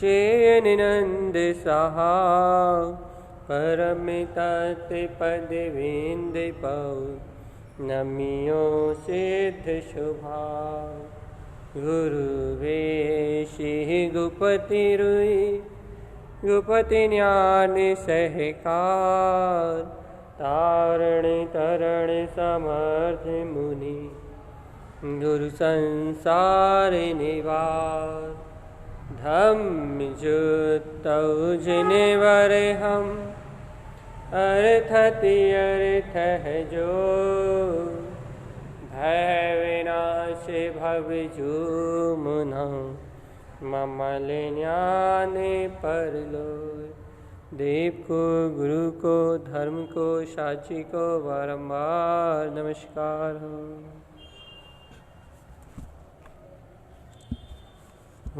चेनिनंद सहा परमितत पदविंद पौ नमियो सिद्ध शुभा गुरु वेशी गुपति रुई गुपति ज्ञान सहकार तारण तरण समर्थ मुनि गुरु संसार निवार धम्म जुतौ जिनवर हम अर्थति अर्थ है जो भय विनाश भव जो मुना ममल ज्ञान परलो। देव को, गुरु को, धर्म को, साची को बारंबार नमस्कार हो।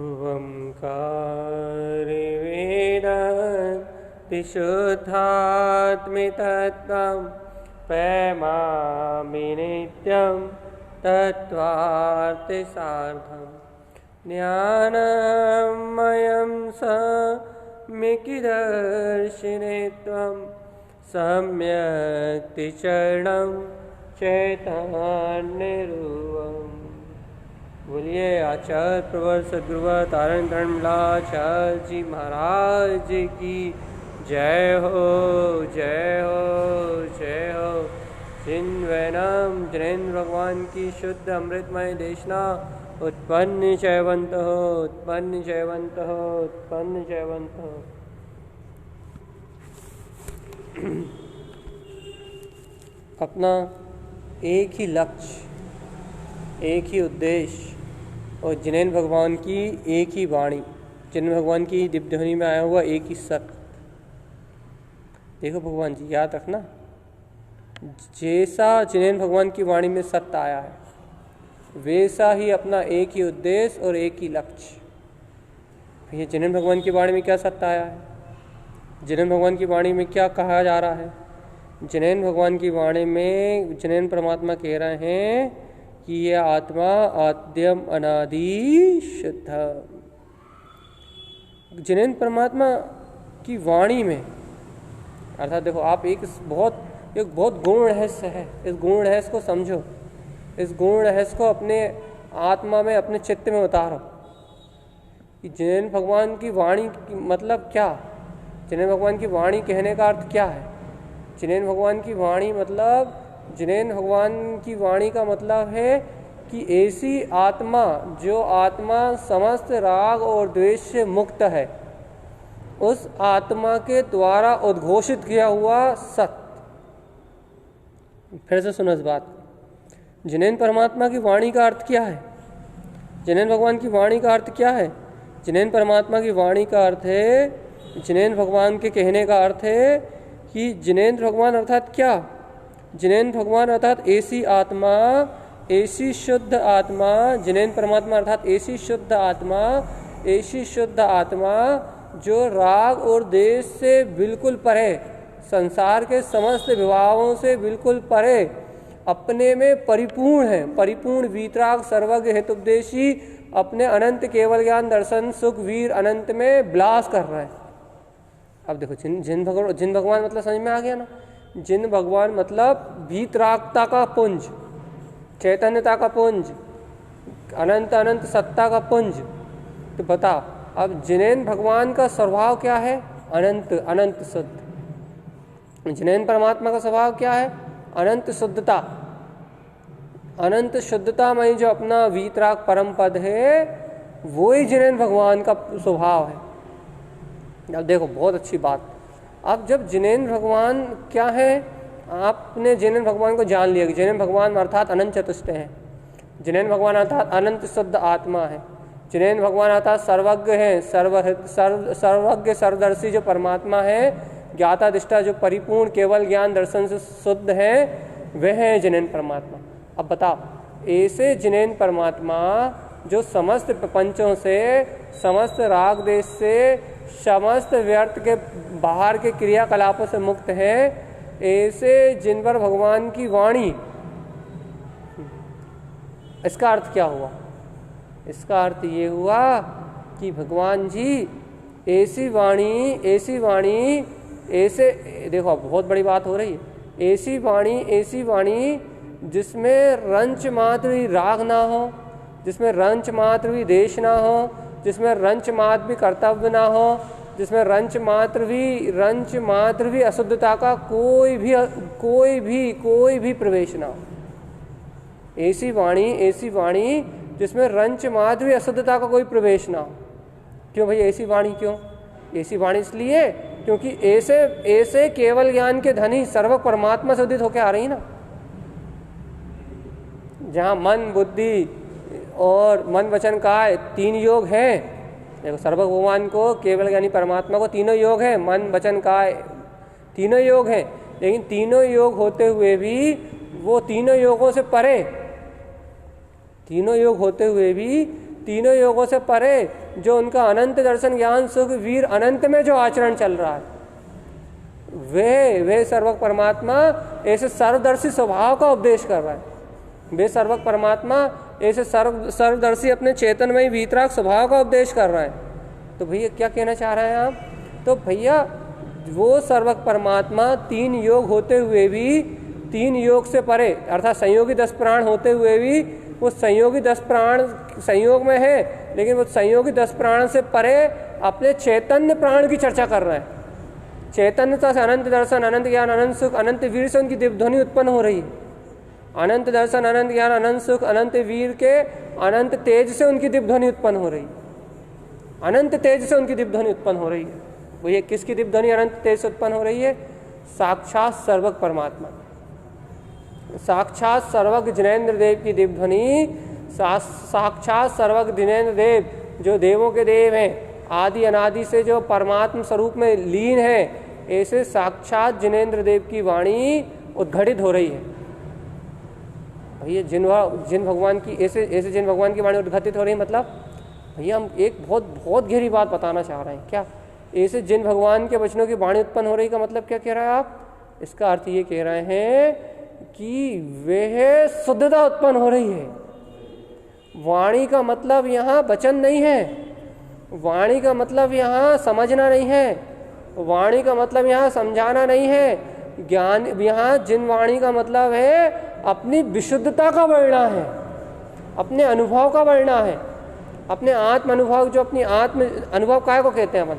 ओंकार वेदांत शुद्धात्मितत्त्वं पैमामि नित्यं तत्त्वार्थसाधं ज्ञानमयं सम्यक्दर्शिने त्वं सम्यक् चरणं चैतन्यरूपम्। बोलिए आचार्य प्रवर सद्गुरु तारण धर्मलाचार्य जी महाराज की जय हो, जय हो, जय हो। जिनवैनम जिनेन्द्र भगवान की शुद्ध अमृतमय देशना उत्पन्न जयवंत हो, उत्पन्न जयवंत हो, उत्पन्न जयवंत हो। अपना एक ही लक्ष्य, एक ही उद्देश्य और जिनेन्द्र भगवान की एक ही वाणी, जिनेन्द्र भगवान की दिव्य ध्वनि में आया हुआ एक ही सत्य। देखो भगवान जी, याद रखना, जैसा जिनेन्द्र भगवान की वाणी में सत्य आया है वैसा ही अपना एक ही उद्देश्य और एक ही लक्ष्य। ये जिनेन्द्र भगवान की वाणी में क्या सत्य आया है, जिनेन्द्र भगवान की वाणी में क्या कहा जा रहा है। जिनेन्द्र भगवान की वाणी में जिनेन्द्र परमात्मा कह रहे हैं कि ये आत्मा आद्यम अनादि शुद्ध। जिनेन्द्र परमात्मा की वाणी में अर्थात देखो, आप एक बहुत गूढ़ रहस्य है। इस गूढ़ रहस्य को समझो, इस गूढ़ रहस्य को अपने आत्मा में, अपने चित्त में उतारो कि जिनेन्द्र भगवान की वाणी की मतलब क्या। जिनेन्द्र भगवान की वाणी कहने का अर्थ क्या है। जिनेन्द्र भगवान की वाणी मतलब, जिनेन्द्र भगवान की वाणी का मतलब है कि ऐसी आत्मा जो आत्मा समस्त राग और द्वेष से मुक्त है, उस आत्मा के द्वारा उद्घोषित किया हुआ सत्य। फिर से सुनो इस बात। जिनेन्द्र परमात्मा की वाणी का अर्थ क्या है, जिनेन्द्र भगवान की वाणी का अर्थ क्या है। जिनेन्द्र परमात्मा की वाणी का अर्थ है, जिनेन्द्र भगवान के कहने का अर्थ है कि जिनेन्द्र भगवान अर्थात क्या, जिनेन्द्र भगवान अर्थात ऐसी आत्मा, ऐसी शुद्ध आत्मा। जिनेन्द्र परमात्मा अर्थात ऐसी शुद्ध आत्मा, ऐसी शुद्ध आत्मा जो राग और द्वेष से बिल्कुल परे, संसार के समस्त विभावों से बिल्कुल परे, अपने में परिपूर्ण है, परिपूर्ण वीतराग सर्वज्ञ हेतुपदेशी, अपने अनंत केवल ज्ञान दर्शन सुख वीर अनंत में विलास कर रहा है। अब देखो, जिन भगवान मतलब समझ में आ गया ना। जिन भगवान मतलब वीतरागता का पुंज, चैतन्यता का पुंज, अनंत अनंत सत्ता का पुंज। तो बता, अब जिनेन्द्र भगवान का स्वभाव क्या है, अनंत अनंत शुद्ध। जिनेन्द्र परमात्मा का स्वभाव क्या है, अनंत शुद्धता। अनंत शुद्धता में जो अपना वीतराग परम पद है, वो ही जिनेन्द्र भगवान का स्वभाव है। अब देखो, बहुत अच्छी बात। अब जब जिनेन्द्र भगवान क्या है, आपने जिनेन्द्र भगवान को जान लिया कि जिनेन्द्र भगवान अर्थात अनंत चतुष्टय हैं, जिनेन्द्र भगवान अर्थात अनंत शुद्ध आत्मा है, जिनेन्द्र भगवान अर्थात सर्वज्ञ है, सर्वज्ञ सर्वदर्शी जो परमात्मा है, ज्ञाता दिष्टा जो परिपूर्ण केवल ज्ञान दर्शन से शुद्ध है, वह है जिनेन्द्र परमात्मा। अब बताओ, ऐसे जिनेन्द्र परमात्मा जो समस्त प्रपंचों से, समस्त राग देश से, समस्त व्यर्थ के बाहर के क्रियाकलापों से मुक्त है, ऐसे जिन पर भगवान की वाणी, इसका अर्थ क्या हुआ। इसका अर्थ ये हुआ कि भगवान जी ऐसी वाणी ऐसे, देखो बहुत बड़ी बात हो रही है। ऐसी वाणी जिसमें रंच मात्र भी राग ना हो, जिसमें रंच मात्र भी देश ना हो, जिसमें रंच मात्र भी कर्तव्य ना हो, जिसमें रंच मात्र भी अशुद्धता का कोई भी प्रवेश ना हो। ऐसी वाणी जिसमें रंच मात्र भी अशुद्धता का कोई प्रवेश ना हो। क्यों भाई ऐसी वाणी क्यों? ऐसी वाणी इसलिए क्योंकि ऐसे केवल ज्ञान के धनी सर्व परमात्मा से उदित होकर आ रही ना। जहाँ मन बुद्धि और मन वचन काय 3 योग हैं। देखो सर्व भगवान को, केवल ज्ञानी परमात्मा को 3 योग है, मन वचन काय 3 योग हैं। लेकिन 3 योग होते हुए भी वो 3 योगों से परे, 3 योग होते हुए भी 3 योगों से परे जो उनका अनंत दर्शन ज्ञान सुख वीर अनंत में जो आचरण चल रहा है, वे सर्वक परमात्मा ऐसे सर्वदर्शी स्वभाव का उपदेश कर रहा है। वे सर्वक परमात्मा ऐसे सर्वदर्शी अपने चेतनमय वीतराग स्वभाव का उपदेश कर रहा है। तो भैया क्या कहना चाह रहे हैं आप? तो भैया वो सर्वक परमात्मा 3 योग होते हुए भी, 3 योग से परे अर्थात संयोगी 10 प्राण होते हुए भी, वो संयोगी 10 प्राण संयोग में है, लेकिन वो संयोगी 10 प्राण से परे अपने चैतन्य प्राण की चर्चा कर रहे हैं। चैतन्यता से अनंत दर्शन, अनंत ज्ञान, अनंत सुख, अनंत वीर से उनकी दिव्य ध्वनि उत्पन्न हो रही है। अनंत दर्शन, अनंत ज्ञान, अनंत सुख, अनंत वीर के अनंत तेज से उनकी दिव्य ध्वनि उत्पन्न हो रही है। अनंत तेज से उनकी दिव्य ध्वनि उत्पन्न हो रही है। वो ये किसकी दिव्य ध्वनि अनंत तेज से उत्पन्न हो रही है? साक्षात सर्वक परमात्मा, साक्षात सर्वक जिनेन्द्र देव की दिव्य ध्वनि। साक्षात सर्वक जिनेन्द्र देव जो देवों के देव हैं, आदि अनादि से जो परमात्म स्वरूप में लीन है, ऐसे साक्षात जिनेन्द्र देव की वाणी उद्घटित हो रही है। भैया जिन भगवान की ऐसे जिन भगवान की वाणी उद्घटित हो रही है, मतलब भैया हम एक बहुत गहरी बात बताना चाह रहे हैं। क्या ऐसे जिन भगवान के वचनों की वाणी उत्पन्न हो रही का मतलब क्या कह रहे हैं आप? इसका अर्थ ये कह रहे हैं कि वह शुद्धता उत्पन्न हो रही है। वाणी का मतलब यहाँ वचन नहीं है, वाणी का मतलब यहाँ समझना नहीं है, वाणी का मतलब यहाँ समझाना नहीं है। ज्ञान यहाँ जिन वाणी का मतलब है अपनी विशुद्धता का वर्णना है, अपने अनुभव का वर्णना है, अपने आत्म अनुभव, जो अपनी आत्म अनुभव काय को कहते हैं अपन,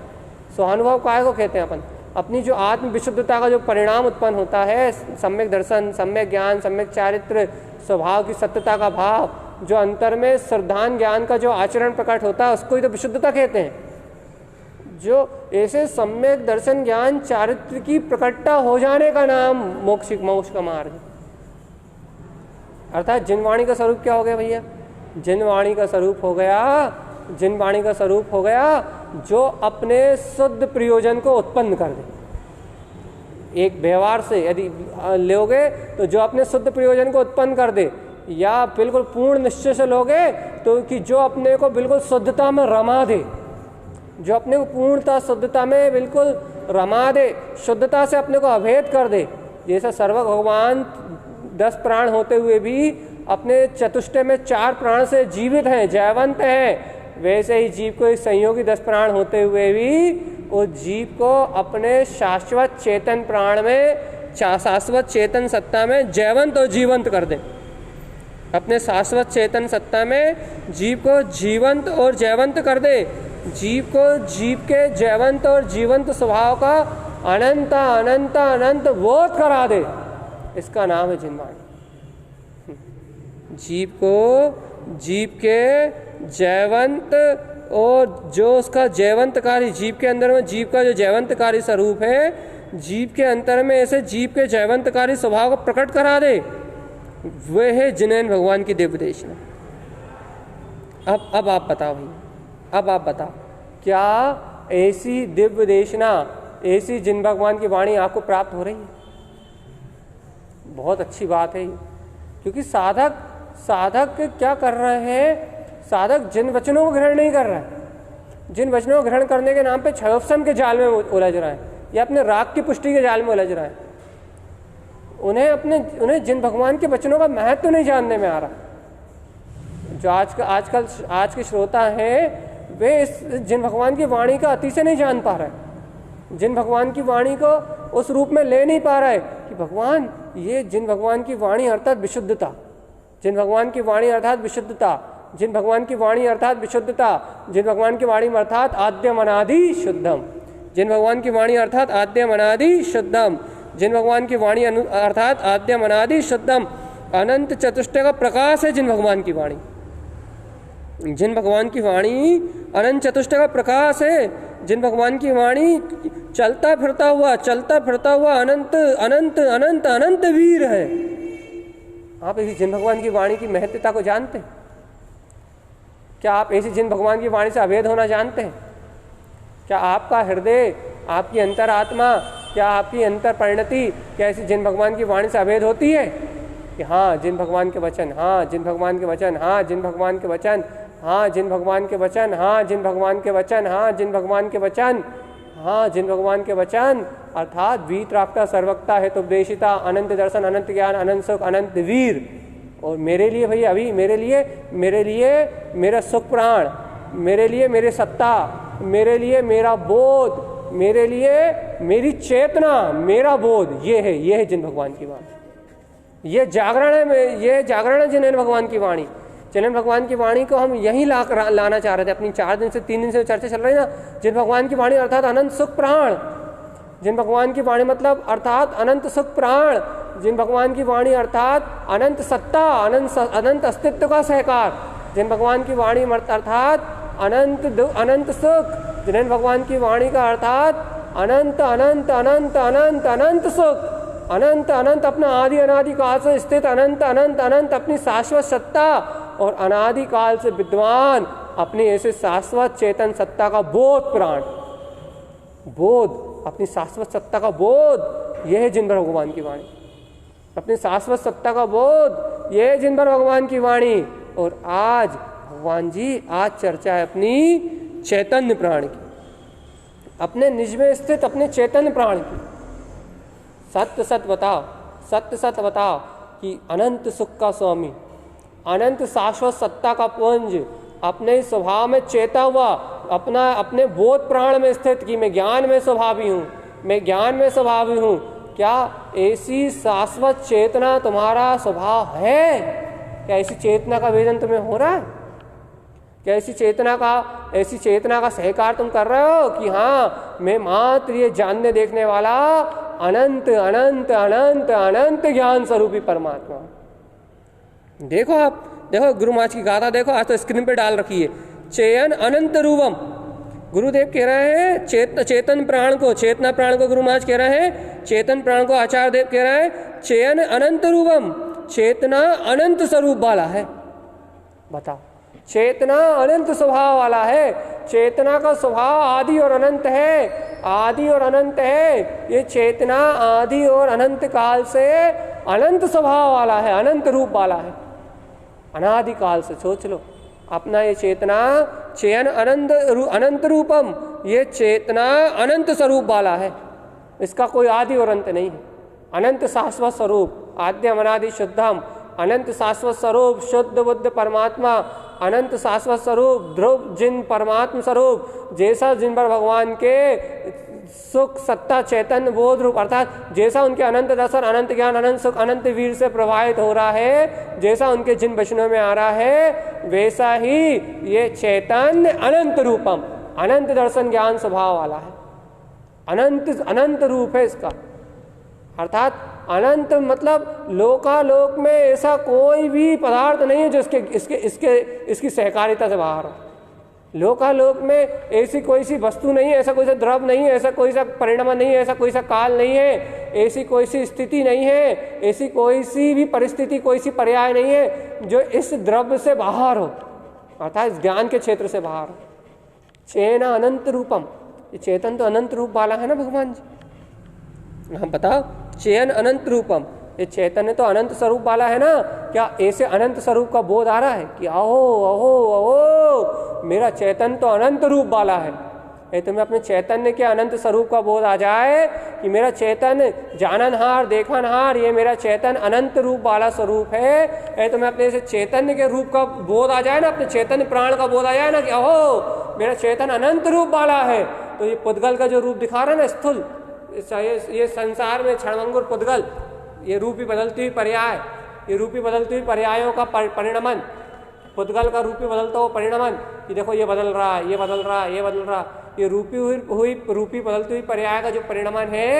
स्वानुभव काय को कहते हैं अपन, अपनी जो आत्म विशुद्धता का जो परिणाम उत्पन्न होता है, सम्यक दर्शन, सम्यक ज्ञान, सम्यक चारित्र, स्वभाव की सत्यता का भाव, जो अंतर में श्रद्धान ज्ञान का जो आचरण प्रकट होता है, उसको ही तो विशुद्धता कहते हैं। जो ऐसे सम्यक दर्शन ज्ञान चारित्र की प्रकटता हो जाने का नाम मोक्ष का मार्ग। अर्थात जिन वाणी का स्वरूप क्या हो गया भैया? जिन वाणी का स्वरूप हो गया जो अपने शुद्ध प्रयोजन को उत्पन्न कर दे। एक व्यवहार से यदि लोगे तो जो अपने शुद्ध प्रयोजन को उत्पन्न कर दे, या बिल्कुल पूर्ण निश्चय से लोगे तो कि जो अपने को बिल्कुल शुद्धता में रमा दे, जो अपने को पूर्णता शुद्धता में बिल्कुल रमा दे, शुद्धता से अपने को अभेद कर दे। जैसा सर्व भगवान 10 प्राण होते हुए भी अपने चतुष्टय में 4 प्राण से जीवित हैं, जयवंत हैं, वैसे ही जीव को एक संयोगी 10 प्राण होते हुए भी उस जीव को अपने शाश्वत चेतन प्राण में, शाश्वत चेतन सत्ता में जयवंत और जीवंत कर दे। अपने शाश्वत चेतन सत्ता में जीव को जीवंत और जयवंत कर दे। जीव को जीव के जयवंत और जीवंत स्वभाव का अनंत अनंत अनंत बोध करा दे। इसका नाम है जिनवाणी। जीव को जीव के जयवंत और जो उसका जयवंतकारी, जीव के अंदर में जीव का जो जयवंतकारी स्वरूप है, जीव के अंतर में ऐसे जीव के जयवंतकारी स्वभाव को प्रकट करा दे, वह है जिनेन भगवान की दिव्य देशना। अब आप बताओ भैया, अब आप बताओ, क्या ऐसी दिव्य देशना, ऐसी जिन भगवान की वाणी आपको प्राप्त हो रही है? बहुत अच्छी बात है, क्योंकि साधक क्या कर रहे हैं? साधक जिन वचनों को ग्रहण नहीं कर रहा है, जिन वचनों को ग्रहण करने के नाम पे क्षयोत्सम के जाल में उलझ रहा है, या अपने राग की पुष्टि के जाल में उलझ रहा है। उन्हें जिन भगवान के वचनों का महत्व नहीं जानने में आ रहा। जो आज के श्रोता हैं, वे इस जिन भगवान की वाणी का अति से नहीं जान पा रहे, जिन भगवान की वाणी को उस रूप में ले नहीं पा रहे कि भगवान, ये जिन भगवान की वाणी अर्थात विशुद्धता, जिन भगवान की वाणी अर्थात विशुद्धता, जिन भगवान की वाणी अर्थात विशुद्धता, जिन भगवान की वाणी अर्थात आद्यम अनादि शुद्धम, जिन भगवान की वाणी अर्थात आद्यम अनादि शुद्धम, जिन भगवान की वाणी अर्थात आद्यम अनादि शुद्धम, अनंत चतुष्टय का प्रकाश है जिन भगवान की वाणी, जिन भगवान की वाणी अनंत चतुष्टय का प्रकाश है, जिन भगवान की वाणी चलता फिरता हुआ अनंत अनंत अनंत अनंत वीर है। आप ऐसी जिन भगवान की वाणी की महत्वता को जानते हैं क्या? आप ऐसी जिन भगवान की वाणी से अभेद होना जानते हैं क्या? आपका हृदय, आपकी अंतरात्मा, क्या आपकी अंतर परिणति, क्या ऐसी जिन भगवान की वाणी से अभेद होती है कि हाँ जिन भगवान के वचन, हाँ जिन भगवान के वचन, हाँ जिन भगवान के वचन, हाँ जिन भगवान के वचन, हाँ जिन भगवान के वचन, हाँ जिन भगवान के वचन, हाँ जिन भगवान के वचन अर्थात वीतरागता सर्वकता हेतुपदेशिता अनंत दर्शन अनंत ज्ञान अनंत सुख अनंत वीर। और मेरे लिए भैया अभी मेरे लिए मेरा सुख प्राण, मेरे लिए मेरे सत्ता, मेरे लिए मेरा बोध, मेरे लिए मेरी चेतना, मेरा बोध, ये है जिन भगवान की वाणी। ये जागरण है जिन भगवान की वाणी। जिन भगवान की वाणी को हम यहीं लाना चाह रहे थे। अपनी 3 दिन से चर्चा चल रही ना, जिन भगवान की वाणी अर्थात अनंत सुख प्राण, जिन भगवान की वाणी मतलब अर्थात अनंत सुख प्राण, जिन भगवान की वाणी अर्थात अनंत सत्ता, अनंत अस्तित्व का सहकार, जिन भगवान की वाणी अर्थात अनंत सुख, जिन भगवान की वाणी का अर्थात अनंत अनंत अनंत अनंत अनंत सुख, अनंत अनंत अपना आदि अनादि काल से स्थित अनंत अनंत अनंत अपनी शाश्वत सत्ता और अनादि काल से विद्वान अपनी ऐसे शाश्वत चेतन सत्ता का बोध प्राण, बोध, अपनी शाश्वत सत्ता का बोध, यह है जिनभर भगवान की वाणी। अपनी शाश्वत सत्ता का बोध, यह है जिनभर भगवान की वाणी। और आज भगवान जी, आज चर्चा है अपनी चैतन्य प्राण की, अपने निज में स्थित अपने चैतन्य प्राण की। सत्य सत्य बताओ कि अनंत सुख का स्वामी, अनंत शाश्वत सत्ता का पुंज, अपने स्वभाव में चेता हुआ, अपने बोध प्राण में स्थित कि मैं ज्ञान में स्वभावी हूँ, मैं ज्ञान में स्वभावी हूँ। क्या ऐसी शाश्वत चेतना तुम्हारा स्वभाव है? क्या ऐसी चेतना का वेदन तुम्हें हो रहा है? क्या ऐसी चेतना का सहकार तुम कर रहे हो कि हाँ मैं मात्र ये जानने देखने वाला अनंत अनंत अनंत अनंत ज्ञान स्वरूपी परमात्मा। देखो आप, देखो गुरु महाराज की गाथा देखो, आज तो स्क्रीन पे डाल रखी है। चेयन अनंत रूपम, गुरुदेव कह रहे हैं चेतन प्राण को, चेतना प्राण को गुरु महाराज कह रहे हैं, चेतन प्राण को आचार्य देव कह रहे हैं चेयन अनंत रूपम, चेतना अनंत स्वरूप वाला है। बताओ, चेतना अनंत स्वभाव वाला है, चेतना का स्वभाव आदि और अनंत है, आदि और अनंत है। ये चेतना आदि और अनंत काल से अनंत स्वभाव वाला है, अनंत रूप वाला है, अनादि काल से। सोच लो अपना ये चेतना चयन अनंत रूपम, ये चेतना अनंत स्वरूप वाला है, इसका कोई आदि और अंत नहीं है। अनंत शाश्वत स्वरूप, आद्यम अनादि शुद्धम, अनंत शाश्वत स्वरूप, शुद्ध बुद्ध परमात्मा, अनंत शाश्वत स्वरूप, ध्रुव जिन परमात्म स्वरूप, जैसा जिन पर भगवान के सुख सत्ता चैतन्य बोध रूप, अर्थात जैसा उनके अनंत दर्शन अनंत ज्ञान अनंत सुख अनंत वीर से प्रवाहित हो रहा है, जैसा उनके जिन वचनों में आ रहा है, वैसा ही ये चैतन्य अनंत रूपम, अनंत दर्शन ज्ञान स्वभाव वाला है, अनंत रूप है इसका। अर्थात अनंत मतलब लोकालोक में ऐसा कोई भी पदार्थ नहीं है जो इसकी सहकारिता से बाहर हो। लोकालोक में ऐसी कोई सी वस्तु नहीं है, ऐसा कोई सा द्रव नहीं है, ऐसा कोई सा परिणाम नहीं है, ऐसा कोई सा काल नहीं है, ऐसी कोई सी स्थिति नहीं है, ऐसी कोई सी भी परिस्थिति, कोई सी पर्याय नहीं है जो इस द्रव्य से बाहर हो, अर्थात इस ज्ञान के क्षेत्र से बाहर हो। चेन अनंत रूपम, ये चेतन तो अनंत रूप वाला है ना भगवान जी। हाँ बताओ, चेन अनंत रूपम, ये चैतन्य तो अनंत स्वरूप वाला है ना। क्या ऐसे अनंत स्वरूप का बोध आ रहा है कि अहो अहो अहो मेरा चैतन्य तो अनंत रूप वाला है, यदि तुम्हें अपने चैतन्य के अनंत स्वरूप का बोध आ जाए कि मेरा चैतन्य जाननहार देखनहार, ये मेरा चैतन्य अनंत रूप वाला स्वरूप है, यदि तुम्हें अपने से चैतन्य के रूप का बोध आ जाए ना, अपने चैतन्य प्राण का बोध आ जाए ना कि अहो मेरा चैतन्य अनंत रूप वाला है, तो ये पुद्गल का जो रूप दिखा रहा है ना स्थूल, ये संसार में क्षणभंगुर पुद्गल, ये रूप ही बदलती हुई पर्याय, ये रूपी बदलती हुई पर्यायों का परिणमन, पुद्गल का रूपी बदलता हुआ परिणमन कि देखो ये बदल रहा है, ये बदल रहा है, ये बदल रहा, ये रूपी बदलती हुई पर्याय का जो परिणमन है,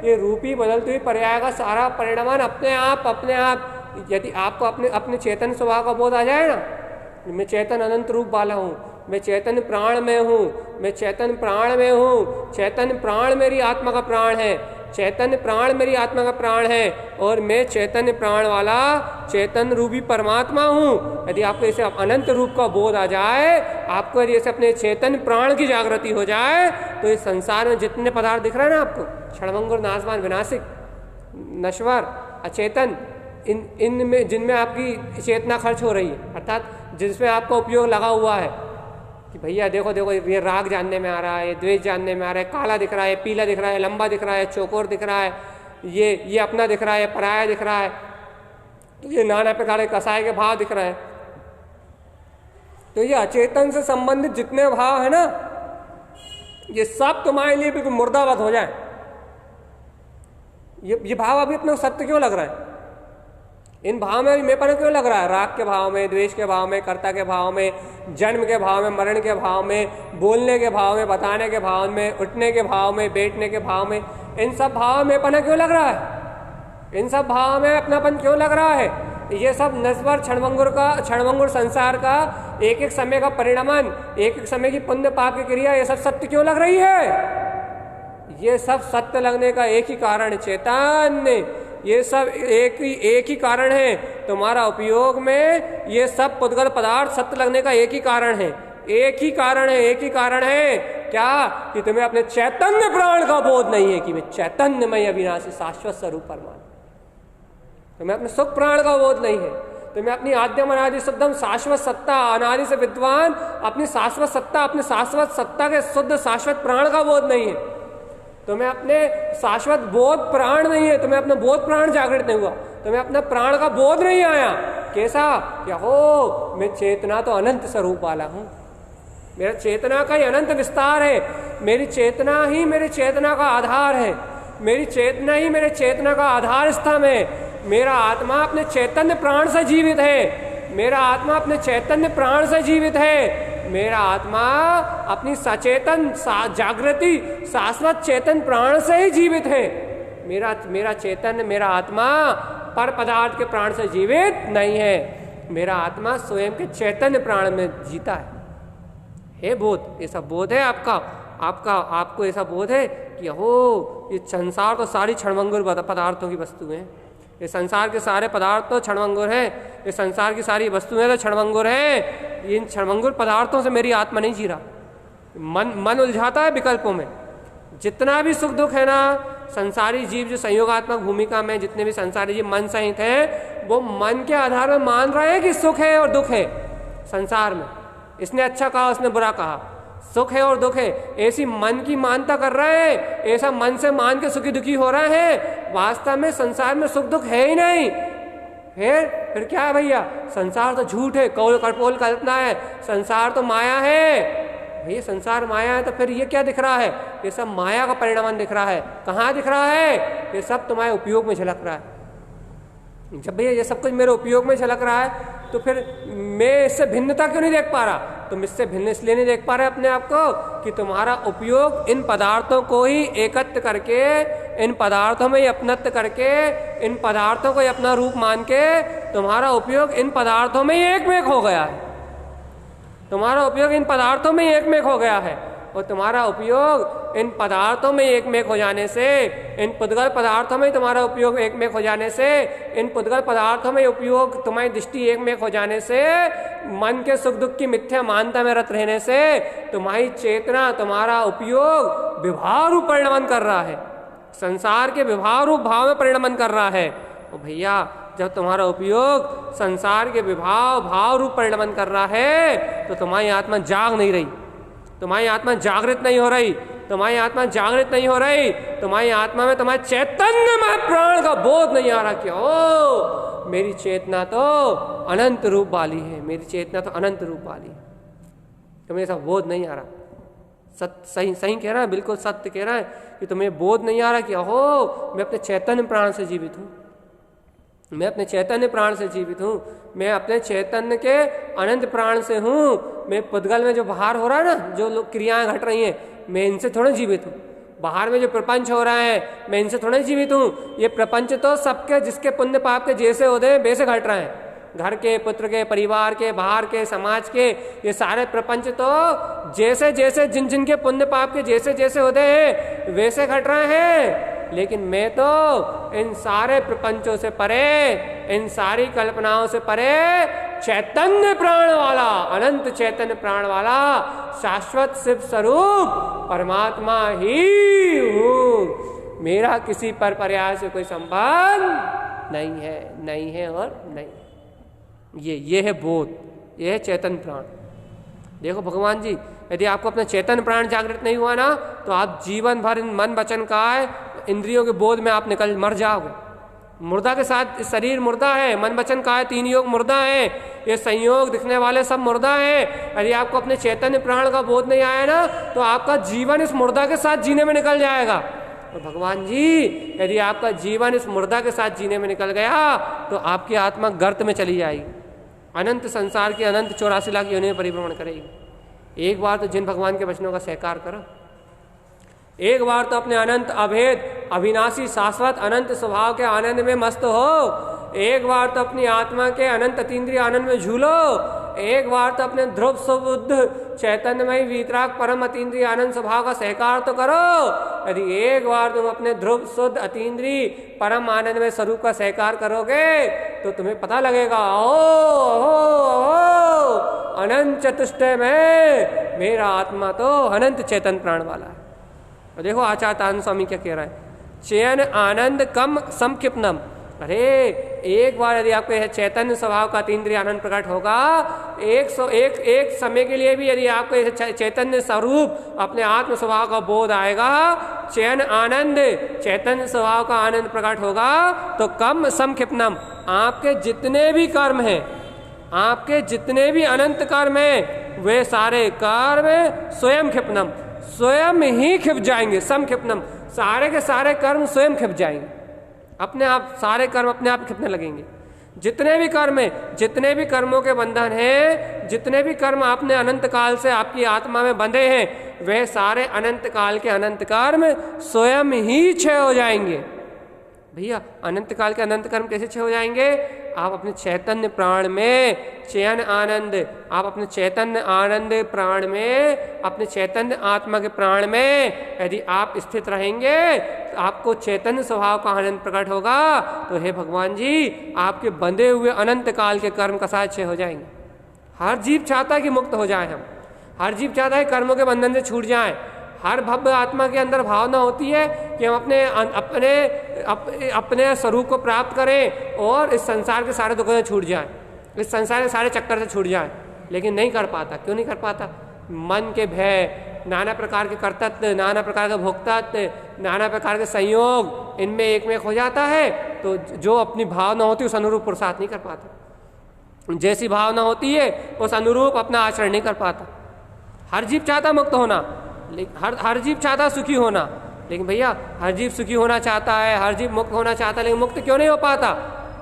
ये रूपी बदलती हुई पर्याय का सारा परिणमन अपने आप यदि आपको अपने चेतन स्वभाव का बोध आ जाए ना, मैं चेतन अनंत रूप वाला हूँ, मैं चैतन्य प्राण में हूँ, मैं चैतन्य प्राण में हूँ, चैतन्य प्राण मेरी आत्मा का प्राण है, चैतन्य प्राण मेरी आत्मा का प्राण है, और मैं चैतन्य प्राण वाला चैतन्य रूपी परमात्मा हूँ। यदि आपको इसे अनंत रूप का बोध आ जाए, आपको यदि ऐसे अपने चैतन्य प्राण की जागृति हो जाए, तो इस संसार में जितने पदार्थ दिख रहे हैं ना आपको, क्षणभंगुर नाशवान विनाशिक नश्वर अचेतन, इनमें जिनमें आपकी चेतना खर्च हो रही है, अर्थात जिसमें आपका उपयोग लगा हुआ है कि भैया देखो देखो ये राग जानने में आ रहा है, द्वेष जानने में आ रहा है, काला दिख रहा है, पीला दिख रहा है, लंबा दिख रहा है, चौकोर दिख रहा है, ये अपना दिख रहा है, पराया दिख रहा है, ये नाना प्रकार के कसाय के भाव दिख रहे हैं। तो ये अचेतन से संबंधित जितने भाव है ना, ये सब तुम्हारे लिए बिल्कुल मुर्दावत हो जाए। ये भाव अभी अपने सत्य क्यों लग रहा है? इन भाव में मेपन क्यों लग रहा है? राग के भाव में, द्वेष के भाव में, कर्ता के भाव में, जन्म के भाव में, मरण के भाव में, बोलने के भाव में, बताने के भाव में, उठने के भाव में, बैठने के भाव में, इन सब भाव में अपना क्यों लग रहा है? इन सब भाव में अपनापन क्यों लग रहा है? ये सब नश्वर क्षणभंगुर संसार का एक एक समय का परिणमन, एक एक समय की पुण्य पाप की क्रिया, ये सब सत्य क्यों लग रही है? ये सब सत्य लगने का एक ही कारण चैतन्य, ये सब एक ही कारण है। तुम्हारा उपयोग में ये सब पुद्गल पदार्थ सत्य लगने का एक ही कारण है, एक ही कारण है क्या? कि तुम्हें अपने चैतन्य प्राण का बोध नहीं है कि मैं चैतन्यमय अविनाशी शाश्वत स्वरूप परमात्मा। तुम्हें अपने सुख प्राण का बोध नहीं है, तुम्हें अपनी आद्यम अनादि शुद्धम शाश्वत सत्ता, अनादि से विद्वान अपनी शाश्वत सत्ता, अपनी शाश्वत सत्ता के शुद्ध शाश्वत प्राण का बोध नहीं है, तुम्हें अपने शाश्वत बोध प्राण नहीं है, तुम्हें अपना बोध प्राण जागृत नहीं हुआ, तुम्हें अपना प्राण का बोध नहीं आया। कैसा? क्या हो मैं चेतना तो अनंत स्वरूप वाला हूँ, मेरा चेतना का ही अनंत विस्तार है, मेरी चेतना ही मेरे चेतना का आधार है, मेरी चेतना ही मेरे चेतना का आधार स्तंभ है। मेरा आत्मा अपने चैतन्य प्राण से जीवित है, मेरा आत्मा अपने चैतन्य प्राण से जीवित है, मेरा आत्मा अपनी सचेतन जागृति शाश्वत चेतन प्राण से ही जीवित है। मेरा चैतन्य, मेरा आत्मा पर पदार्थ के प्राण से जीवित नहीं है, मेरा आत्मा स्वयं के चैतन्य प्राण में जीता है। बोध, ऐसा बोध है आपको ऐसा बोध है कि हो ये संसार तो सारी क्षणभंगुर पदार्थों की वस्तुएं हैं, ये संसार के सारे पदार्थ तो क्षणभंगुर हैं, ये संसार की सारी वस्तुएं तो क्षणभंगुर हैं, इन क्षणभंगुर पदार्थों से मेरी आत्मा नहीं जी रहा। मन उलझाता है विकल्पों में। जितना भी सुख दुख है ना, संसारी जीव जो संयोगात्मक भूमिका में जितने भी संसारी जीव मन सहित हैं, वो मन के आधार में मान रहे हैं कि सुख है और दुख है संसार में। इसने अच्छा कहा, उसने बुरा कहा, सुख है और दुख है, ऐसी मन की मानता कर रहे हैं, ऐसा मन से मान के सुखी दुखी हो रहे हैं। वास्तव में संसार में सुख दुख है ही नहीं। फिर क्या है भैया? संसार तो झूठ है, कपोल कल्पना है, संसार तो माया है। भैया संसार माया है तो फिर ये क्या दिख रहा है? ये सब माया का परिणाम दिख रहा है। कहाँ दिख रहा है? ये सब तुम्हारे उपयोग में झलक रहा है। जब भैया ये सब कुछ मेरे उपयोग में झलक रहा है, तो फिर मैं इससे भिन्नता क्यों नहीं देख पा रहा? तुम इससे भिन्न इसलिए नहीं देख पा रहे अपने आप को कि तुम्हारा उपयोग इन पदार्थों को ही एकत्र करके, इन पदार्थों में ही अपनत्व करके, इन पदार्थों को ही अपना रूप मान के तुम्हारा उपयोग इन पदार्थों में ही एकमेक हो गया है। तुम्हारा उपयोग इन पदार्थों में ही एकमेक हो गया है, और तुम्हारा उपयोग इन पदार्थों में एकमेक हो जाने से, इन पुद्गल पदार्थों में तुम्हारा उपयोग एकमेक हो जाने से, इन पुद्गल पदार्थों में उपयोग तुम्हारी दृष्टि एकमेक हो जाने से, मन के सुख दुख की मिथ्या मानता में रत रहने से तुम्हारी चेतना, तुम्हारा उपयोग विभाव रूप परिणमन कर रहा है, संसार के विभाव रूप भाव में परिणमन कर रहा है। और भैया जब तुम्हारा उपयोग संसार के विभाव भाव रूप परिणमन कर रहा है, तो तुम्हारी आत्मा जाग नहीं रही, तुम्हारी आत्मा जागृत नहीं हो रही, तुम्हारी आत्मा जागृत नहीं हो रही, तुम्हारी आत्मा में तुम्हारे चैतन्य में प्राण का बोध नहीं आ रहा कि ओ मेरी चेतना तो अनंत रूप वाली है, मेरी चेतना तो अनंत रूप वाली है, तुम्हें ऐसा बोध नहीं आ रहा। सही सही कह रहा है, बिल्कुल सत्य कह रहा है कि तुम्हें बोध नहीं आ रहा कि ओहो मैं अपने चैतन्य प्राण से जीवित हूँ, मैं अपने चैतन्य प्राण से जीवित हूँ, मैं अपने चैतन्य के अनंत प्राण से हूँ। मैं पुद्गल में जो बाहर हो रहा है ना, जो लोग क्रियाएं घट रही हैं, मैं इनसे थोड़ा जीवित हूँ। बाहर में जो प्रपंच हो रहा है, मैं इनसे थोड़ा जीवित हूँ। ये प्रपंच तो सबके जिसके पुण्य पाप के जैसे होते हैं वैसे घट रहे हैं, घर के, पुत्र के, परिवार के, बाहर के, समाज के, ये सारे प्रपंच तो जैसे जैसे जिन जिन के पुण्य पाप के जैसे जैसे होते हैं वैसे घट रहे हैं। लेकिन मैं तो इन सारे प्रपंचों से परे, इन सारी कल्पनाओं से परे चैतन्य प्राण वाला, अनंत चैतन्य प्राण वाला शाश्वत शिव स्वरूप परमात्मा ही हूँ। मेरा किसी पर पर्याय से कोई संबंध नहीं है, नहीं है और नहीं। ये है बोध, ये है चैतन्य प्राण। देखो भगवान जी, यदि आपको अपना चैतन्य प्राण जागृत नहीं हुआ ना, तो आप जीवन भर इन मन वचन काय इंद्रियों के बोध में आप मर जाओगे। मुर्दा के साथ शरीर मुर्दा है, मन वचन काय 3 योग मुर्दा है, ये संयोग दिखने वाले सब मुर्दा है। यदि आपको अपने चैतन्य प्राण का बोध नहीं आया ना, तो आपका जीवन इस मुर्दा के साथ जीने में निकल जाएगा। तो भगवान जी, यदि आपका जीवन इस मुर्दा के साथ जीने में निकल गया तो आपकी आत्मा गर्त में चली जाएगी, अनंत संसार की अनंत 84 लाख योनियों में परिभ्रमण करेगी। एक बार तो जिन भगवान के वचनों का सहकार करो, एक बार तो अपने अनंत अभेद अविनाशी शाश्वत अनंत स्वभाव के आनंद में मस्त हो, एक बार तो अपनी आत्मा के अनंत अतीन्द्रिय आनंद में झूलो, एक बार तो अपने ध्रुव सुबुद्ध चैतन्यमय वीतराग परम अतीन्द्रिय आनंद स्वभाव का सहकार तो करो। यदि एक बार तुम अपने ध्रुव शुद्ध अतीन्द्रिय परम आनंद में स्वरूप का सहकार करोगे तो तुम्हें पता लगेगा ओ अनंत चतुष्टय में मेरा आत्मा तो अनंत चेतन प्राण वाला है। और देखो आचार्य आनंद स्वामी क्या कह रहा है, चयन आनंद कम समक्षिप्नम। अरे एक बार यदि आपके चैतन्य स्वभाव का अतीन्द्रिय आनंद प्रकट होगा, एक समय के लिए भी यदि आपको चैतन्य स्वरूप अपने आत्म स्वभाव का बोध आएगा, चयन आनंद चैतन्य स्वभाव का आनंद प्रकट होगा, तो कम समक्षिप्नम, आपके जितने भी कर्म हैं, आपके जितने भी अनंत कर्म हैं, वे सारे कर्म स्वयं क्षिप्नम, स्वयं ही क्षिप जाएंगे। समक्षिप्नम, सारे के सारे कर्म स्वयं क्षिप जाएंगे, अपने आप सारे कर्म अपने आप खिपने लगेंगे। जितने भी कर्म हैं, जितने भी कर्मों के बंधन हैं, जितने भी कर्म आपने अनंत काल से आपकी आत्मा में बंधे हैं, वे सारे अनंत काल के अनंत कर्म स्वयं ही क्षय हो जाएंगे। भैया अनंत काल के अनंत कर्म कैसे क्षय हो जाएंगे? आप अपने चैतन्य प्राण में चयन आनंद, आप अपने चैतन्य आनंद प्राण में, अपने चैतन्य आत्मा के प्राण में यदि आप स्थित रहेंगे तो आपको चैतन्य स्वभाव का आनंद प्रकट होगा। तो हे भगवान जी, आपके बंधे हुए अनंत काल के कर्म कसाय क्षय हो जाएंगे। हर जीव चाहता है कि मुक्त हो जाए हम, हर जीव चाहता है कर्मों के बंधन से छूट जाए। हर भव्य आत्मा के अंदर भावना होती है कि हम अपने स्वरूप को प्राप्त करें और इस संसार के सारे दुखों से छूट जाएं, इस संसार के सारे चक्कर से छूट जाएं, लेकिन नहीं कर पाता। क्यों नहीं कर पाता? मन के भय, नाना प्रकार के कर्तव्य, नाना प्रकार के भोक्तत्व, नाना प्रकार के संयोग, इनमें एक में हो जाता है। तो जो अपनी भावना होती है उस अनुरूप पुरुषार्थ नहीं कर पाता, जैसी भावना होती है उस अनुरूप अपना आचरण नहीं कर पाता। हर जीव चाहता मुक्त होना, हर जीव चाहता सुखी होना, लेकिन भैया हर जीव सुखी होना चाहता है, हर जीव मुक्त होना चाहता है, लेकिन मुक्त क्यों नहीं हो पाता?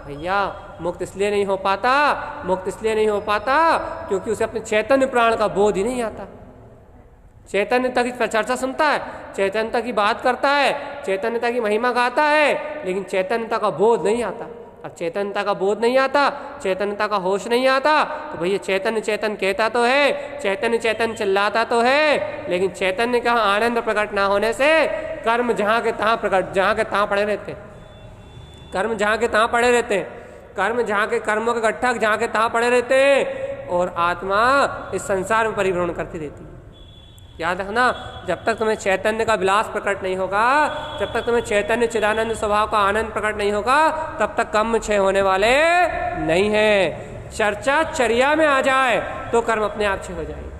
भैया मुक्त इसलिए नहीं हो पाता, मुक्त इसलिए नहीं हो पाता क्योंकि उसे अपने चैतन्य प्राण का बोध ही नहीं आता। चैतन्यता की चर्चा सुनता है, चैतन्यता की बात करता है, चैतन्यता की महिमा गाता है, लेकिन चैतन्यता का बोध नहीं आता। अब चैतन्यता का बोध नहीं आता, चैतन्यता का होश नहीं आता, तो भैया चैतन्य चैतन्य कहता तो है, चैतन्य चैतन्य चिल्लाता तो है, लेकिन चैतन्य का आनंद प्रकट ना होने से कर्म जहाँ के तहाँ प्रकट, जहाँ के तहाँ पड़े रहते हैं, कर्म जहाँ के तहाँ पड़े रहते हैं, कर्म जहाँ के कर्मों के गट्ठा जहाँ के तहाँ पड़े रहते हैं, और आत्मा इस संसार में परिभ्रमण करती रहती है। याद रखना, जब तक तुम्हें चैतन्य का विलास प्रकट नहीं होगा, जब तक तुम्हें चैतन्य चिदानंद स्वभाव का आनंद प्रकट नहीं होगा, तब तक कर्म क्षय होने वाले नहीं है। चर्चा चर्या में आ जाए तो कर्म अपने आप क्षय हो जाएंगे।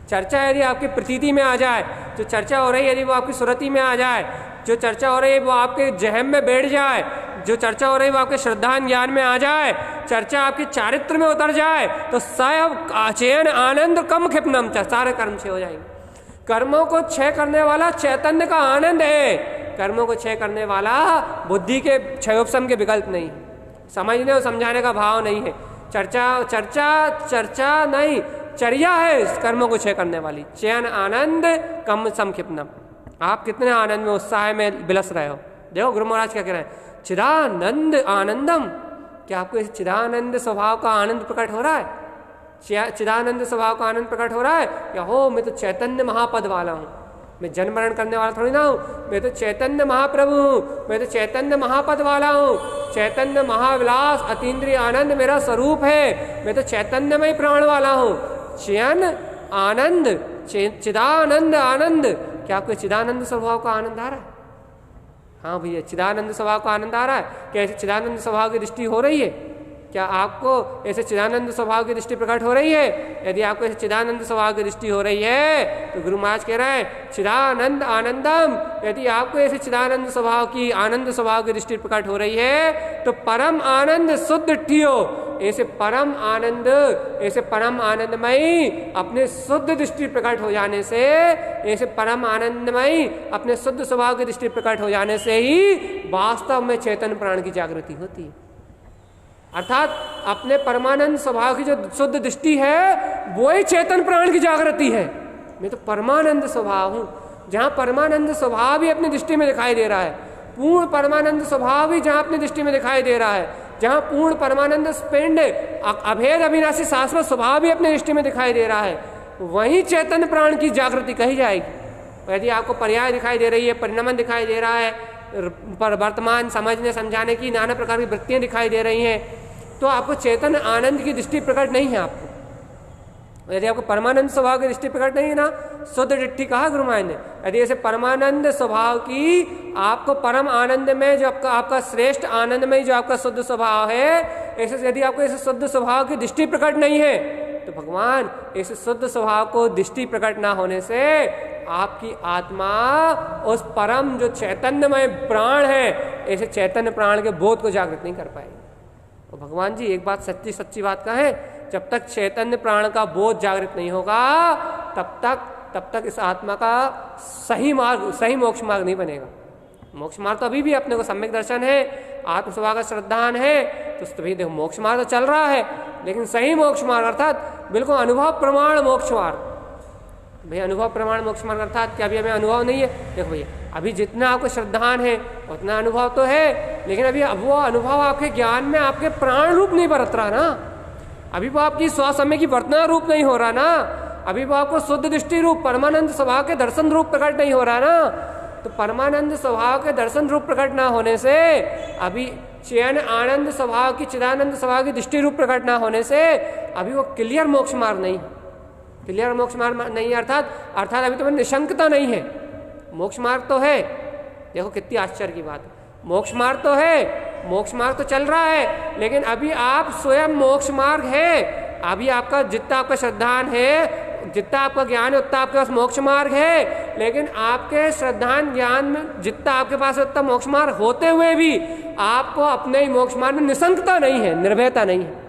चर्चा यदि आपकी प्रतीति में आ जाए, जो चर्चा हो रही है यदि वो आपकी सुरति में आ जाए, जो चर्चा हो रही है वो आपके जहम में बैठ जाए, जो चर्चा हो रही है वो आपके श्रद्धा ज्ञान में आ जाए, चर्चा आपके चारित्र में उतर जाए, तो सब चयन आनंद कम क्षिपनम, सारे कर्म क्षय हो जाएंगे। कर्मों को क्षय करने वाला चैतन्य का आनंद है, कर्मों को क्षय करने वाला बुद्धि के क्षयोपशम के विकल्प नहीं, समझने और समझाने का भाव नहीं है। चर्चा चर्चा चर्चा नहीं, चर्या है इस कर्मों को क्षय करने वाली। चयन आनंद कम संक्षिप्तम। आप कितने आनंद में उत्साह में बिलस रहे हो। देखो गुरु महाराज क्या कह रहे हैं, चिदानंद आनंदम। क्या आपको इस चिदानंद स्वभाव का आनंद प्रकट हो रहा है? चिदानंद स्वभाव का आनंद प्रकट हो रहा है क्या? हो, मैं तो चैतन्य महापद वाला हूँ, मैं जन्म मरण करने वाला थोड़ी ना हूँ, मैं तो चैतन्य महाप्रभु हूँ, मैं तो चैतन्य महापद वाला हूँ, चैतन्य महाविलास अतीन्द्रिय आनंद मेरा स्वरूप है, मैं तो चैतन्यमय प्राण वाला हूँ। चयन आनंद, चिदानंद आनंद। क्या आपको चिदानंद स्वभाव का आनंद आ रहा है? हाँ भैया, चिदानंद स्वभाव का आनंद आ रहा है। क्या ऐसे चिदानंद स्वभाव की दृष्टि हो रही है? क्या आपको ऐसे चिदानंद स्वभाव की दृष्टि प्रकट हो रही है? यदि आपको ऐसे चिदानंद स्वभाव की दृष्टि हो रही है तो गुरु महाराज कह रहे हैं चिदानंद आनंदम। यदि आपको ऐसे चिदानंद स्वभाव की, आनंद स्वभाव की दृष्टि प्रकट हो रही है तो परम आनंद शुद्ध ठियो। ऐसे परम आनंद, ऐसे परम आनंदमयी अपने शुद्ध दृष्टि प्रकट हो जाने से, ऐसे परम आनंदमयी अपने शुद्ध स्वभाव की दृष्टि प्रकट हो जाने से ही वास्तव में चेतन प्राण की जागृति होती है। अर्थात अपने परमानंद स्वभाव की जो शुद्ध दृष्टि है वो ही चेतन प्राण की जागृति है। मैं तो परमानंद स्वभाव हूँ। जहाँ परमानंद स्वभाव भी अपनी दृष्टि में दिखाई दे रहा है, पूर्ण परमानंद स्वभाव भी जहाँ अपनी दृष्टि में दिखाई दे रहा है, जहाँ पूर्ण परमानंद स्पिंड अभेद अविनाशी शाश्वत स्वभाव भी अपनी दृष्टि में दिखाई दे रहा है, वही चैतन्य प्राण की जागृति कही जाएगी। यदि आपको पर्याय दिखाई दे रही है, परिणमन दिखाई दे रहा है, पर वर्तमान समझने समझाने की नाना प्रकार की वृत्तियां दिखाई दे रही हैं, तो आपको चेतन आनंद की दृष्टि प्रकट नहीं है। आपको यदि आपको परमानंद स्वभाव की दृष्टि प्रकट नहीं है ना, शुद्ध दृष्टि कहा गुरु महाराज ने। यदि ऐसे परमानंद स्वभाव की आपको परम आनंद में जो आपका श्रेष्ठ आनंद में जो आपका शुद्ध स्वभाव है, ऐसे यदि आपको ऐसे शुद्ध स्वभाव की दृष्टि प्रकट नहीं है तो भगवान ऐसे शुद्ध स्वभाव को दृष्टि प्रकट ना होने से आपकी आत्मा उस परम जो चैतन्यमय प्राण है, ऐसे चैतन्य प्राण के बोध को जागृत नहीं कर पाएगी। और भगवान जी एक बात सच्ची बात का है, जब तक चैतन्य प्राण का बोध जागृत नहीं होगा तब तक इस आत्मा का सही मार्ग, सही मोक्ष मार्ग नहीं बनेगा। मोक्ष मार्ग तो अभी भी अपने को सम्यक दर्शन है, आत्मस्वभाव का श्रद्धान है, तो भाई देखो मोक्ष मार्ग तो चल रहा है, लेकिन सही मोक्ष मार्ग अर्थात बिल्कुल अनुभव प्रमाण मोक्ष मार्ग। भैया अनुभव प्रमाण मोक्ष मार्ग अर्थात क्या अभी हमें अनुभव नहीं है? देखो भैया अभी जितना आपको श्रद्धान है उतना अनुभव तो है, लेकिन अभी वो अनुभव आपके ज्ञान में आपके प्राण रूप नहीं बरत रहा ना, अभी वो आपकी स्वसमय की वर्तना रूप नहीं हो रहा ना, अभी वो आपको शुद्ध दृष्टि रूप परमानंद स्वभाव के दर्शन रूप प्रकट नहीं हो रहा ना। तो परमानंद स्वभाव के दर्शन रूप प्रकट ना होने से, अभी चयन आनंद स्वभाव की, चिदानंद स्वभाव की दृष्टि रूप प्रकट ना होने से अभी वो क्लियर मोक्ष मार्ग नहीं, क्लियर मोक्ष मार्ग नहीं, अर्थात अभी तो निशंकता नहीं है। मोक्ष मार्ग तो है, देखो कितनी आश्चर्य की बात है, मोक्ष मार्ग तो है, मोक्ष मार्ग तो चल रहा है, लेकिन अभी आप स्वयं मोक्ष मार्ग है। अभी आपका जितना आपका श्रद्धान है, जितना आपका ज्ञान है उतना आपके पास मोक्ष मार्ग है, लेकिन आपके श्रद्धान ज्ञान में जितना आपके पास है उतना मोक्ष मार्ग होते हुए भी आपको अपने ही मोक्ष मार्ग में निशंकता नहीं है, निर्भयता नहीं है।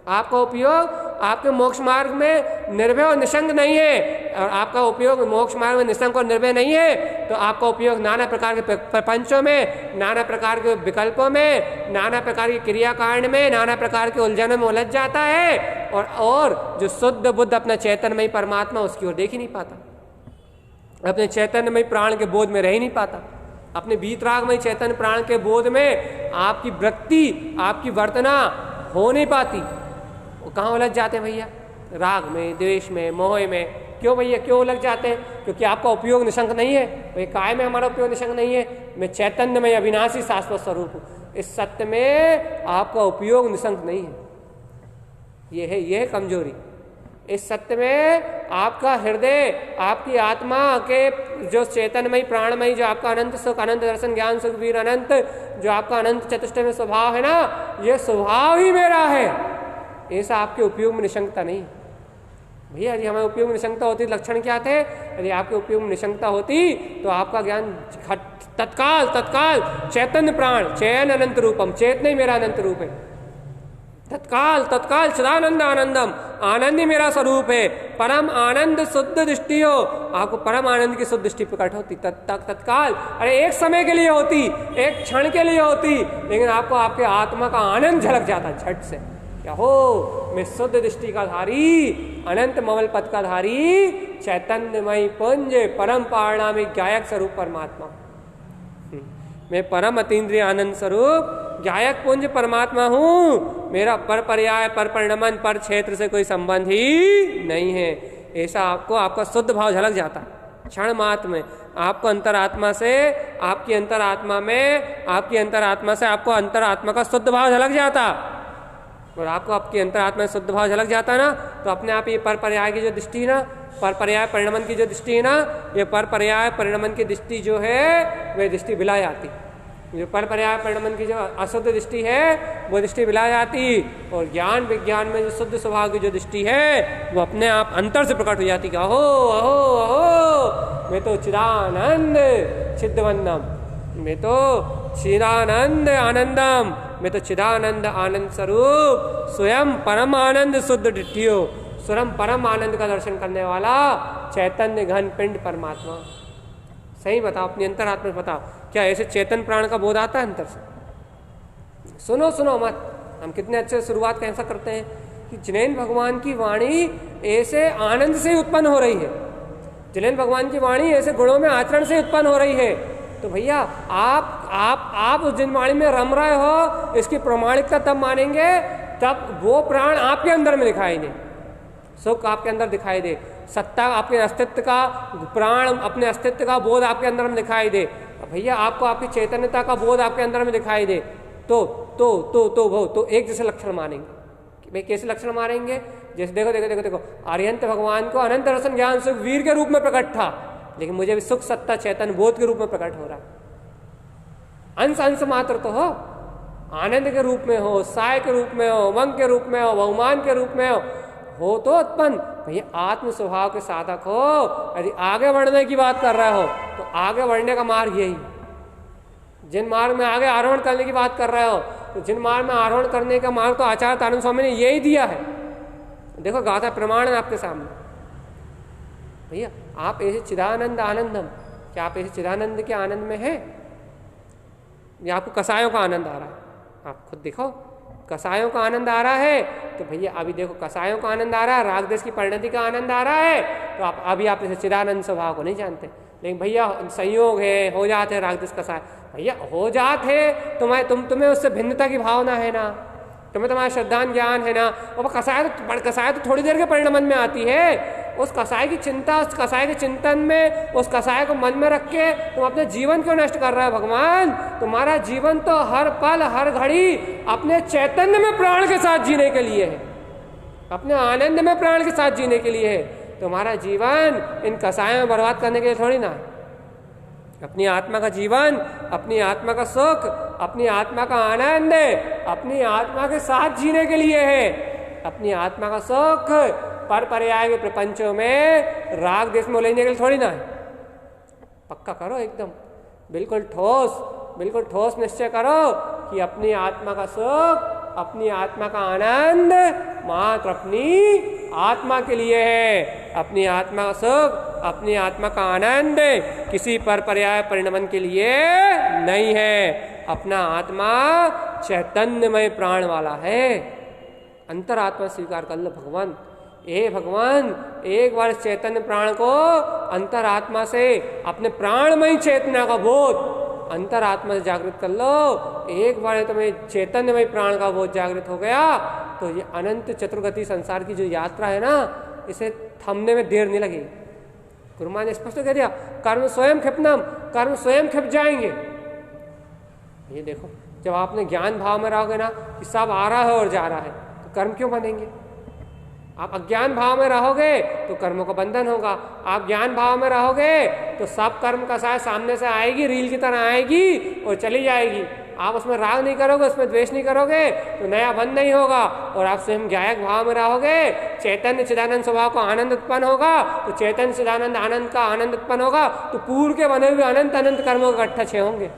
आपका उपयोग आपके मोक्ष मार्ग में निर्भय और निशंक नहीं है, और आपका उपयोग मोक्ष मार्ग में निशंक और निर्भय नहीं है, तो आपका उपयोग नाना प्रकार के प्रपंचों में, नाना प्रकार के विकल्पों में, नाना प्रकार की क्रियाकांड में, नाना प्रकार के उलझनों में उलझ जाता है, और जो शुद्ध बुद्ध अपना चैतन्यमय परमात्मा उसकी ओर देख ही नहीं पाता, अपने चैतन्यमय प्राण के बोध में रह ही नहीं पाता, अपने वीतरागमय चैतन्य प्राण के बोध में आपकी वृत्ति, आपकी वर्तना हो नहीं पाती। वो कहाँ उलझ जाते हैं भैया? राग में, द्वेष में, मोह में। क्यों भैया, क्यों उलझ जाते हैं? क्योंकि आपका उपयोग निशंक नहीं है। भाई काय में हमारा उपयोग निशंक नहीं है? मैं चैतन्य में अविनाशी शाश्वत स्वरूप हूँ, इस सत्य में आपका उपयोग निशंक नहीं है। ये है कमजोरी। इस सत्य में आपका हृदय, आपकी आत्मा के जो चैतन्यमय प्राणमय, जो आपका अनंत सुख, अनंत दर्शन, ज्ञान सुख वीर अनंत, जो आपका अनंत चतुष्टय स्वभाव है ना, ये स्वभाव ही मेरा है, ऐसा आपके उपयोग में निशंकता नहीं। भैया यदि हमें उपयोग में निशंकता होती लक्षण क्या थे? यदि आपके उपयोग में निशंकता होती तो आपका ज्ञान तत्काल तत्काल चैतन्य प्राण चयन अनंत रूपम, चेत नहीं मेरा अनंत रूप है, तत्काल तत्काल चिदानंद आनंदम, आनंद ही मेरा स्वरूप है, परम आनंद शुद्ध दृष्टि हो, आपको परम आनंद की शुद्ध दृष्टि प्रकट होती तत्काल। अरे एक समय के लिए होती, एक क्षण के लिए होती, लेकिन आपको आपके आत्मा का आनंद झलक जाता झट से, क्या हो मैं शुद्ध दृष्टि का धारी, अनंत ममल पद का धारी, चैतन्यमय पुंज परम पारणामी गायक स्वरूप परमात्मा, मैं परम अतीन्द्रिय आनंद स्वरूप गायक पुंज परमात्मा हूं, मेरा पर पर्याय पर परिणमन पर क्षेत्र से कोई संबंध ही नहीं है। ऐसा आपको आपका शुद्ध भाव झलक जाता क्षण मात्र में, आपको अंतरात्मा से, आपकी अंतरात्मा में, आपकी अंतरात्मा से आपको अंतरात्मा का शुद्ध भाव झलक जाता, और आपको आपकी अंतरात्मा में शुद्ध भाव झलक जाता ना, तो अपने आप ये पर पर्याय की जो दृष्टि है ना, पर पर्याय परिणमन की जो दृष्टि है ना, ये पर पर्याय परिणमन की दृष्टि जो है वह दृष्टि बिला जाती, जो पर पर्याय परिणमन की जो अशुद्ध दृष्टि है वो दृष्टि बिला जाती, और ज्ञान विज्ञान में जो शुद्ध स्वभाव की जो दृष्टि है वो अपने आप अंतर से प्रकट हो जाती, अहो अहो अहो मैं तो चिदानंद चिद्वंदम, मैं तो चिदानंद आनंदम, मैं तो चिदानंद आनंद स्वरूप स्वयं परम आनंद शुद्ध दृष्टियो, स्वयं परम आनंद का दर्शन करने वाला चैतन्य घन पिंड परमात्मा। सही बताओ, अपनी अंतरात्मा बताओ, क्या ऐसे चेतन प्राण का बोध आता है अंतर से? सुनो सुनो मत, हम कितने अच्छे शुरुआत कैसा करते हैं कि जिनेन्द्र भगवान की वाणी ऐसे आनंद से उत्पन्न हो रही है, जिनेन्द्र भगवान की वाणी ऐसे गुणों में आचरण से उत्पन्न हो रही है, तो भैया आप उस जिन वाणी में रम रहे हो, इसकी प्रमाणिकता तब मानेंगे तब वो प्राण आपके अंदर में दिखाई दे, सुख आपके अंदर दिखाई दे, सत्ता आपके अस्तित्व का, प्राण अपने अस्तित्व का बोध आपके अंदर में दिखाई दे, भैया आपको आपकी चैतन्यता का बोध आपके अंदर में दिखाई दे, तो एक जैसे लक्षण मानेंगे। भाई कैसे लक्षण मानेंगे? जैसे देखो देखो देखो देखो आर्यंत भगवान को अनंत रसन ज्ञान सुख वीर के रूप में प्रकट था, लेकिन मुझे भी सुख सत्ता चैतन्य बोध के रूप में प्रकट हो रहा है, अंश अंश मात्र तो हो, आनंद के रूप में हो, साय के रूप में हो, उमंग के रूप में हो, बहुमान के रूप में हो तो उत्पन्न। भैया आत्म स्वभाव के साधक हो, यदि आगे बढ़ने की बात कर रहे हो तो आगे बढ़ने का मार्ग यही, जिन मार्ग में आगे आरोहण करने की बात कर रहे हो तो जिन मार्ग में आरोहण करने का मार्ग तो आचार्य आनंद स्वामी ने यही दिया है। देखो गाथा प्रमाण है आपके सामने। भैया आप ऐसे चिदानंद आनंदम, क्या आप ऐसे चिदानंद के आनंद में हैं या आपको कसायों का आनंद आ रहा है? आप खुद देखो, कसायों का आनंद आ रहा है तो भैया अभी देखो कसायों का आनंद आ रहा है, राग देश की परिणति का आनंद आ रहा है, तो आप अभी आप इसे चिदानंद स्वभाव को नहीं जानते। लेकिन भैया संयोग है, हो जाते हैं राग देश कसाय, भैया हो जाते तुम्हें उससे भिन्नता की भावना है ना, तुम्हारा श्रद्धान ज्ञान है ना, और कसाय तो थोड़ी देर के परिणमन में आती है। उस कसाय की चिंता, उस कसाय के चिंतन में, उस कसाय को मन में रख के तुम अपने जीवन क्यों नष्ट कर रहे हो? भगवान तुम्हारा जीवन तो हर पल हर घड़ी अपने चैतन्य में प्राण के साथ जीने के लिए है, अपने आनंद में प्राण के साथ जीने के लिए है। तुम्हारा जीवन इन कसायों में बर्बाद करने के लिए थोड़ी ना। अपनी आत्मा का जीवन, अपनी आत्मा का सुख, अपनी आत्मा का आनंद अपनी आत्मा के साथ जीने के लिए है। अपनी आत्मा का सुख पर पर्याय के प्रपंचों में राग देश में लेने के लिए थोड़ी ना है। पक्का करो एकदम, बिल्कुल ठोस निश्चय करो कि अपनी आत्मा का सुख, अपनी आत्मा का आनंद मात्र अपनी आत्मा के लिए है। अपनी आत्मा का सुख, अपनी आत्मा का आनंद किसी पर पर्याय परिणमन के लिए नहीं है। अपना आत्मा चैतन्यमय प्राण वाला है। अंतरात्मा स्वीकार कर लो भगवान। भगवान एक बार चैतन्य प्राण को अंतरात्मा से, अपने प्राणमय चेतना का बोध अंतरात्मा से जागृत कर लो। एक बार तुम्हें चैतन्यमय प्राण का बोध जागृत हो गया तो ये अनंत चतुर्गति संसार की जो यात्रा है ना, इसे थमने में देर नहीं लगेगी। गुरु महाराज ने स्पष्ट कह दिया, कर्म स्वयं क्षिप्नम, कर्म स्वयं क्षिप जाएंगे। ये देखो, जब आपने ज्ञान भाव में रहोगे ना कि सब आ रहा है और जा रहा है, तो कर्म क्यों बनेंगे? आप अज्ञान भाव में रहोगे तो कर्मों का बंधन होगा। आप ज्ञान भाव में रहोगे तो सब कर्म का साथ सामने से आएगी, रील की तरह आएगी और चली जाएगी। आप उसमें राग नहीं करोगे, उसमें द्वेष नहीं करोगे तो नया बंध नहीं होगा और आप स्वयं ज्ञायक भाव में रहोगे। चैतन्य चिदानंद स्वभाव का आनंद उत्पन्न होगा तो चैतन्य चिदानंद आनंद का आनंद उत्पन्न होगा तो पूर्व के बने हुए अनंत अनंत कर्मों के इकट्ठा छे होंगे।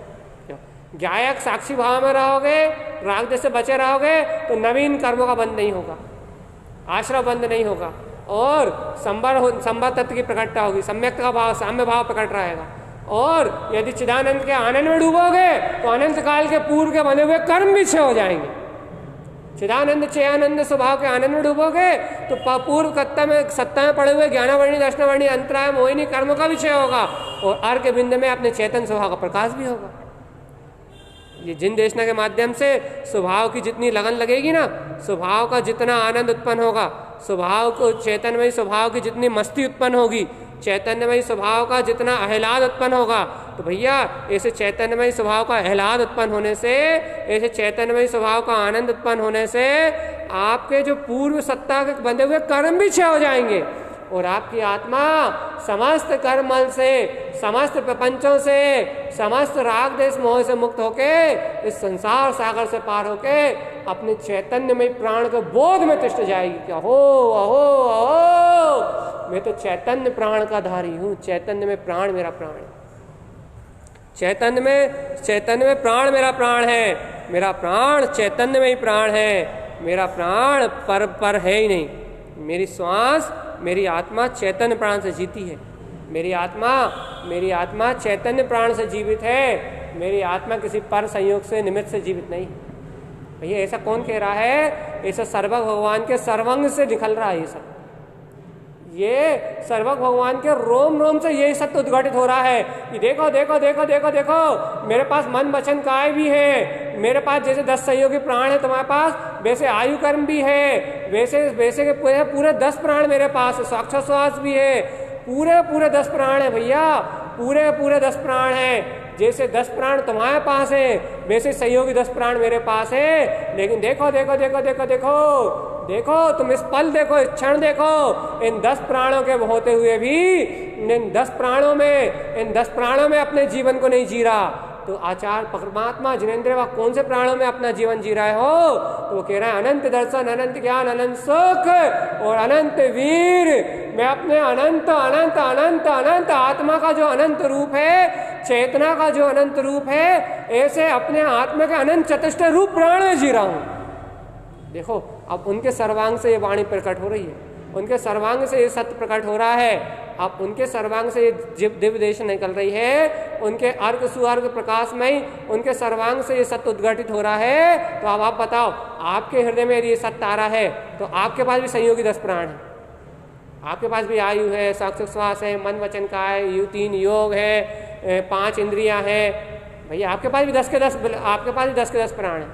ज्ञायक साक्षी भाव में रहोगे, राग देश से बचे रहोगे तो नवीन कर्मों का बंध नहीं होगा, आश्रय बंध नहीं होगा और संबर तत्व की प्रकटता होगी, सम्यक का भाव, साम्य भाव प्रकट रहेगा। और यदि चिदानंद के आनंद में डूबोगे तो अनंत काल के पूर्व के बने हुए कर्म भी क्षय हो जाएंगे। चिदानंद चयानंद स्वभाव के आनंद में डूबोगे तो पूर्व सत्ता में पड़े हुए ज्ञानावर्णी दर्शनावर्णी अंतराय मोहिनी कर्मों का भी क्षय होगा और अर्घ बिंद में अपने चेतन स्वभाव का प्रकाश भी होगा। ये जिन देशना के माध्यम से स्वभाव की जितनी लगन लगेगी ना, स्वभाव का जितना आनंद उत्पन्न होगा, स्वभाव को चैतन्यमयी स्वभाव की जितनी मस्ती उत्पन्न होगी, चैतन्यमयी स्वभाव का जितना आह्लाद उत्पन्न होगा, तो भैया ऐसे चैतन्यमयी स्वभाव का आह्लाद उत्पन्न होने से, ऐसे चैतन्यमयी स्वभाव का आनंद उत्पन्न होने से आपके जो पूर्व सत्ता के बंधे हुए कर्म भी क्षय हो जाएंगे और आपकी आत्मा समस्त कर्मल से, समस्त प्रपंचों से, समस्त राग देश मोह से मुक्त होके इस संसार सागर से पार होके अपने चैतन्यमय प्राण को बोध में तिष्ठ जाएगी कि अहो अहो अहो मैं तो चैतन्य प्राण का धारी हूँ, चैतन्य में प्राण मेरा प्राण है, चैतन्य में प्राण मेरा प्राण है, मेरा प्राण चैतन्य में ही प्राण है, मेरा प्राण पर है ही नहीं। मेरी श्वास, मेरी आत्मा चैतन्य प्राण से जीती है, मेरी आत्मा चैतन्य प्राण से जीवित है, मेरी आत्मा किसी पर संयोग से निमित्त से जीवित नहीं। भैया ऐसा कौन कह रहा है? ऐसा सर्वज्ञ भगवान के सर्वंग से निकल रहा है। ये सब, ये सर्वज्ञ भगवान के रोम रोम से यही सत्य उद्घाटित हो रहा है कि देखो देखो देखो देखो देखो मेरे पास मन वचन काय भी है, मेरे पास जैसे 10 सहयोगी प्राण है तुम्हारे पास, वैसे आयु कर्म भी है, वैसे के पूरे 10 प्राण मेरे पास है, श्वास भी है, पूरे 10 प्राण है भैया, पूरे 10 प्राण है। जैसे 10 प्राण तुम्हारे पास है वैसे सहयोगी 10 प्राण मेरे पास है। लेकिन देखो देखो देखो देखो देखो देखो तुम इस पल देखो, इस क्षण देखो, इन 10 प्राणों के होते हुए भी इन 10 प्राणों में अपने जीवन को नहीं जी रहा। तो आचार्य परमात्मा जिनेंद्र वा कौन से प्राणों में अपना जीवन जी रहे हो? तो वो कह रहा है अनंत दर्शन, अनंत ज्ञान, अनंत सुख और अनंत वीर। मैं अपने अनंत अनंत अनंत अनंत आत्मा का जो अनंत रूप है, चेतना का जो अनंत रूप है, ऐसे अपने आत्मा के अनंत चतुष्ट रूप प्राण में जी रहा हूं। देखो अब उनके सर्वांग से ये वाणी प्रकट हो रही है, उनके सर्वांग से ये सत्य प्रकट हो रहा है। अब उनके सर्वांग से ये दिव्य देश निकल रही है, उनके अर्घ सुअर्घ प्रकाश में ही उनके सर्वांग से ये सत्य उद्घाटित हो रहा है। तो अब आप बताओ, आपके हृदय में यदि ये सत्य आ रहा है तो आपके पास भी संयोगी 10 प्राण है, आपके पास भी आयु है, श्वास है, मन वचन का है, 3 योग है, 5 इंद्रियां है। भैया आपके पास भी 10 के 10 प्राण है,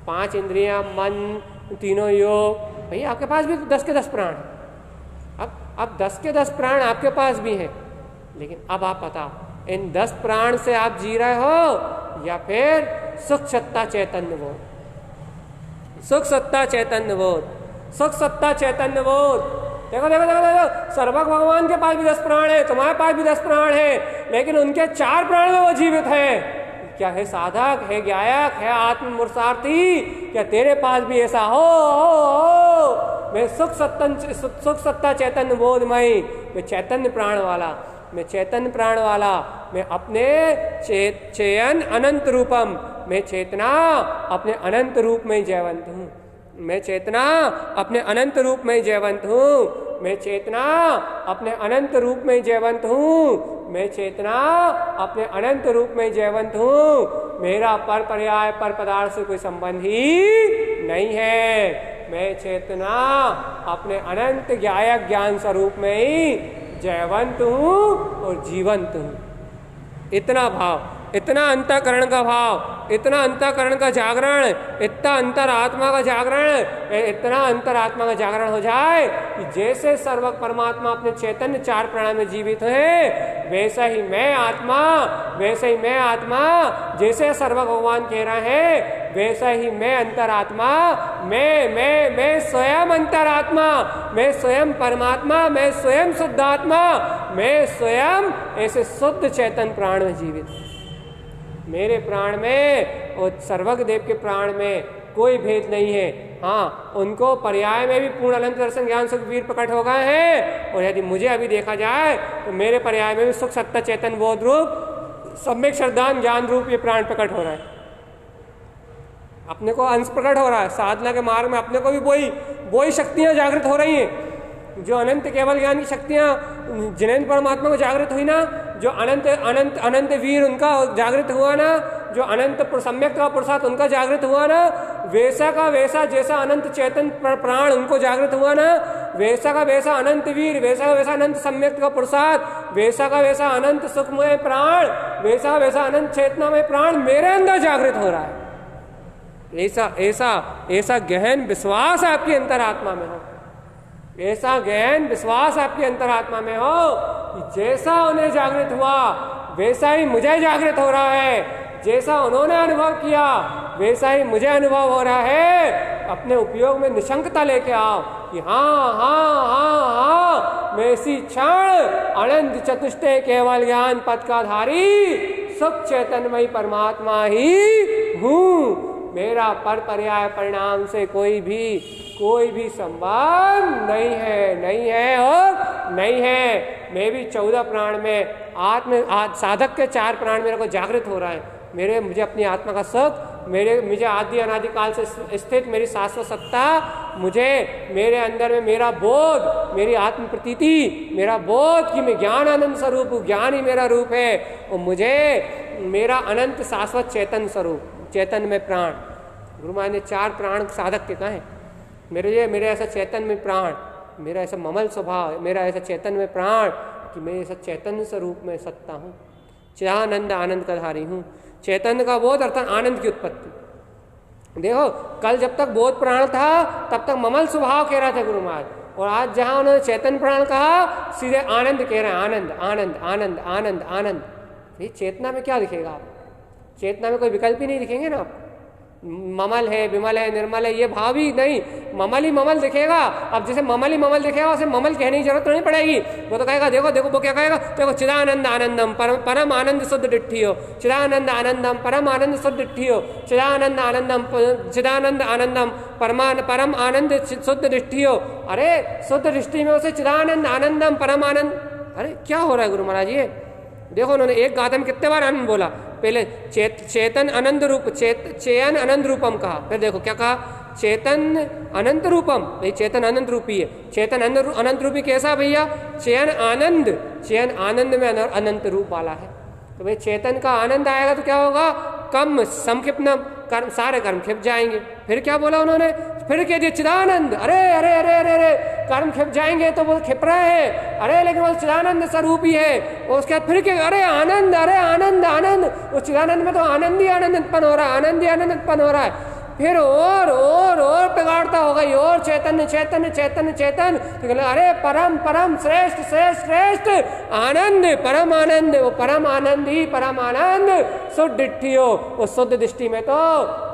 5 इंद्रियां, मन, 3 योग, भैया आपके पास भी 10 के 10 प्राण है। अब 10 के 10 प्राण आपके पास भी है, लेकिन अब आप बताओ इन 10 प्राण से आप जी रहे हो या फिर सुख सत्ता चैतन्य बोध, सुख सत्ता चैतन्य बोध, सुख सत्ता चैतन्य बोध। देखो देखो देखो देखो सर्वज्ञ भगवान के पास भी 10 प्राण है, तुम्हारे पास भी 10 प्राण है, लेकिन उनके 4 प्राण में वो जीवित है। क्या है साधक, है ज्ञायक, है आत्ममूर्सार्थी, क्या तेरे पास भी ऐसा हो? मैं सुख सत्ता चैतन्य बोधमयी, मैं चैतन्य प्राण वाला, मैं चैतन्य प्राण वाला, मैं अपने चयन अनंत रूपम, मैं चेतना अपने अनंत रूप में जयवंत हूँ, मैं चेतना अपने अनंत रूप में जयवंत हूँ, मैं चेतना अपने अनंत रूप में जयवंत हूँ, मैं चेतना अपने अनंत रूप में जयवंत हूँ। मेरा पर पर्याय पर पदार्थ से कोई संबंध ही नहीं है। मैं चेतना अपने अनंत ज्ञायक ज्ञान स्वरूप में ही जयवंत हूँ और जीवंत हूँ। इतना भाव, इतना अंतःकरण का भाव, इतना अंतःकरण का जागरण, इतना अंतरात्मा का जागरण, इतना अंतरात्मा का जागरण हो जाए कि जैसे सर्वज्ञ परमात्मा अपने चैतन्य 4 प्राण में जीवित है, वैसा ही मैं आत्मा, वैसे ही मैं आत्मा, जैसे सर्वज्ञ भगवान कह रहे हैं वैसा ही मैं अंतरात्मा, मैं स्वयं अंतरात्मा, मैं स्वयं परमात्मा, मैं स्वयं शुद्धात्मा, मैं स्वयं ऐसे शुद्ध चैतन्य प्राण में जीवित हूँ। मेरे प्राण में और सर्वज्ञ देव के प्राण में कोई भेद नहीं है। हाँ, उनको पर्याय में भी पूर्ण अनंत दर्शन ज्ञान सुख वीर प्रकट हो गए हैं, और यदि मुझे अभी देखा जाए तो मेरे पर्याय में भी सुख सत्ता चेतन बोध रूप सम्यक श्रद्धान ज्ञान रूप ये प्राण प्रकट हो रहा है। अपने को अंश प्रकट हो रहा है। साधना के मार्ग में अपने को भी वही शक्तियां जागृत हो रही हैं जो अनंत केवल ज्ञान की शक्तियां जिनेन्द्र परमात्मा को जागृत हुई ना, जो अनंत अनंत अनंत वीर उनका जागृत हुआ ना, जो अनंत सम्यक का प्रसाद उनका जागृत हुआ ना, वैसा का वैसा जैसा अनंत चेतन प्राण उनको जागृत हुआ ना, वैसा का वैसा अनंत वीर, वैसा का वैसा अनंत सम्यक का प्रसाद, वैसा का वैसा अनंत सुखमय प्राण, वैसा का वैसा अनंत चेतनामय प्राण मेरे अंदर जागृत हो रहा है। ऐसा ऐसा ऐसा गहन विश्वास आपकी अंतरात्मा में हो, ऐसा गहन विश्वास आपकी अंतरात्मा में हो कि जैसा उन्हें जागृत हुआ वैसा ही मुझे जागृत हो रहा है, जैसा उन्होंने अनुभव किया वैसा ही मुझे अनुभव हो रहा है। अपने उपयोग में निशंकता लेके आओ कि हाँ हाँ हाँ हाँ, मैं इसी क्षण अनंत चतुष्टय केवल ज्ञान पद का धारी सुख चैतन्यमयी परमात्मा ही हूँ। मेरा पर पर्याय परिणाम से कोई भी संबंध नहीं है और नहीं है। मैं भी 14 प्राण में साधक के 4 प्राण मेरे को जागृत हो रहा है। मुझे अपनी आत्मा का सुख, मुझे आदि अनादिकाल से स्थित मेरी शाश्वत सत्ता, मुझे मेरे अंदर में मेरा बोध, मेरी आत्म प्रतीति, मेरा बोध कि मैं ज्ञान आनंद स्वरूप हूँ, ज्ञान ही मेरा रूप है, और मुझे मेरा अनंत शाश्वत चेतन स्वरूप, चेतन में प्राण। गुरु महाराज ने 4 प्राण साधक के कहे, मेरे ऐसा चेतन में प्राण, मेरा ऐसा ममल स्वभाव, मेरा ऐसा चेतन में प्राण कि मैं ऐसा चैतन्य स्वरूप में सत्ता हूँ, चिदानंद आनंद का धारी हूँ। चैतन्य का बोध अर्थात आनंद की उत्पत्ति। देखो, कल जब तक बोध प्राण था तब तक ममल स्वभाव कह रहे थे गुरु महाराज, और आज जहाँ उन्होंने चेतन प्राण कहा सीधे आनंद कह रहे हैं, आनंद आनंद आनंद आनंद आनंद। ये चेतना में क्या दिखेगा आप? चेतना में कोई विकल्प ही नहीं दिखेंगे ना आप। ममल है, विमल है, निर्मल है, ये भाव ही नहीं, ममल ही ममल दिखेगा। अब जैसे ममल ही ममल दिखेगा उसे ममल कहने की जरूरत नहीं पड़ेगी। वो तो कहेगा देखो देखो, वो क्या कहेगा, देखो चिदानंद आनंदम परम आनंद शुद्ध डिट्ठियो, चिदानंद आनंदम परम आनंद शुद्ध डिट्ठियो, चिदानंद आनंदम परम आनंद शुद्ध डिट्ठियो। अरे शुद्ध दृष्टि में उसे चिदानंद आनंदम परम आनंद, अरे क्या हो रहा है गुरु महाराज? ये देखो, उन्होंने एक गाथा में कितने बार आनंद बोला। पहले चेतन अनंत रूप, चेयन अनंत रूपम कहा, फिर देखो क्या कहा, चेतन अनंत रूपम। भाई चेतन अनंत रूपी है, चेतन अनंत रूपी कैसा भैया? चयन आनंद में अनंत रूप वाला है। तो भाई चेतन का आनंद आएगा तो क्या होगा? कम संक्षिप्तम कर्म, सारे कर्म खिप जाएंगे। फिर क्या बोला उन्होंने? फिर कह दिया चिदानंद। अरे अरे अरे अरे अरे, कर्म खिप जाएंगे तो वो खिप रहे हैं, अरे लेकिन वो चिदानंद स्वरूप ही है। और उसके बाद फिर क्या? अरे आनंद, अरे आनंद आनंद, वो चिदानंद में तो आनंद ही आनंद उत्पन्न हो रहा है, आनंद ही आनंद उत्पन्न हो रहा है। फिर और बिगाड़ता होगा, और चैतन्य चैतन्य चैतन्य चैतन्य, तो कहना अरे परम परम श्रेष्ठ श्रेष्ठ श्रेष्ठ आनंद, परम आनंद, वो परम आनंद ही परम आनंद शुद्ध डिट्ठियो। उस शुद्ध दृष्टि में तो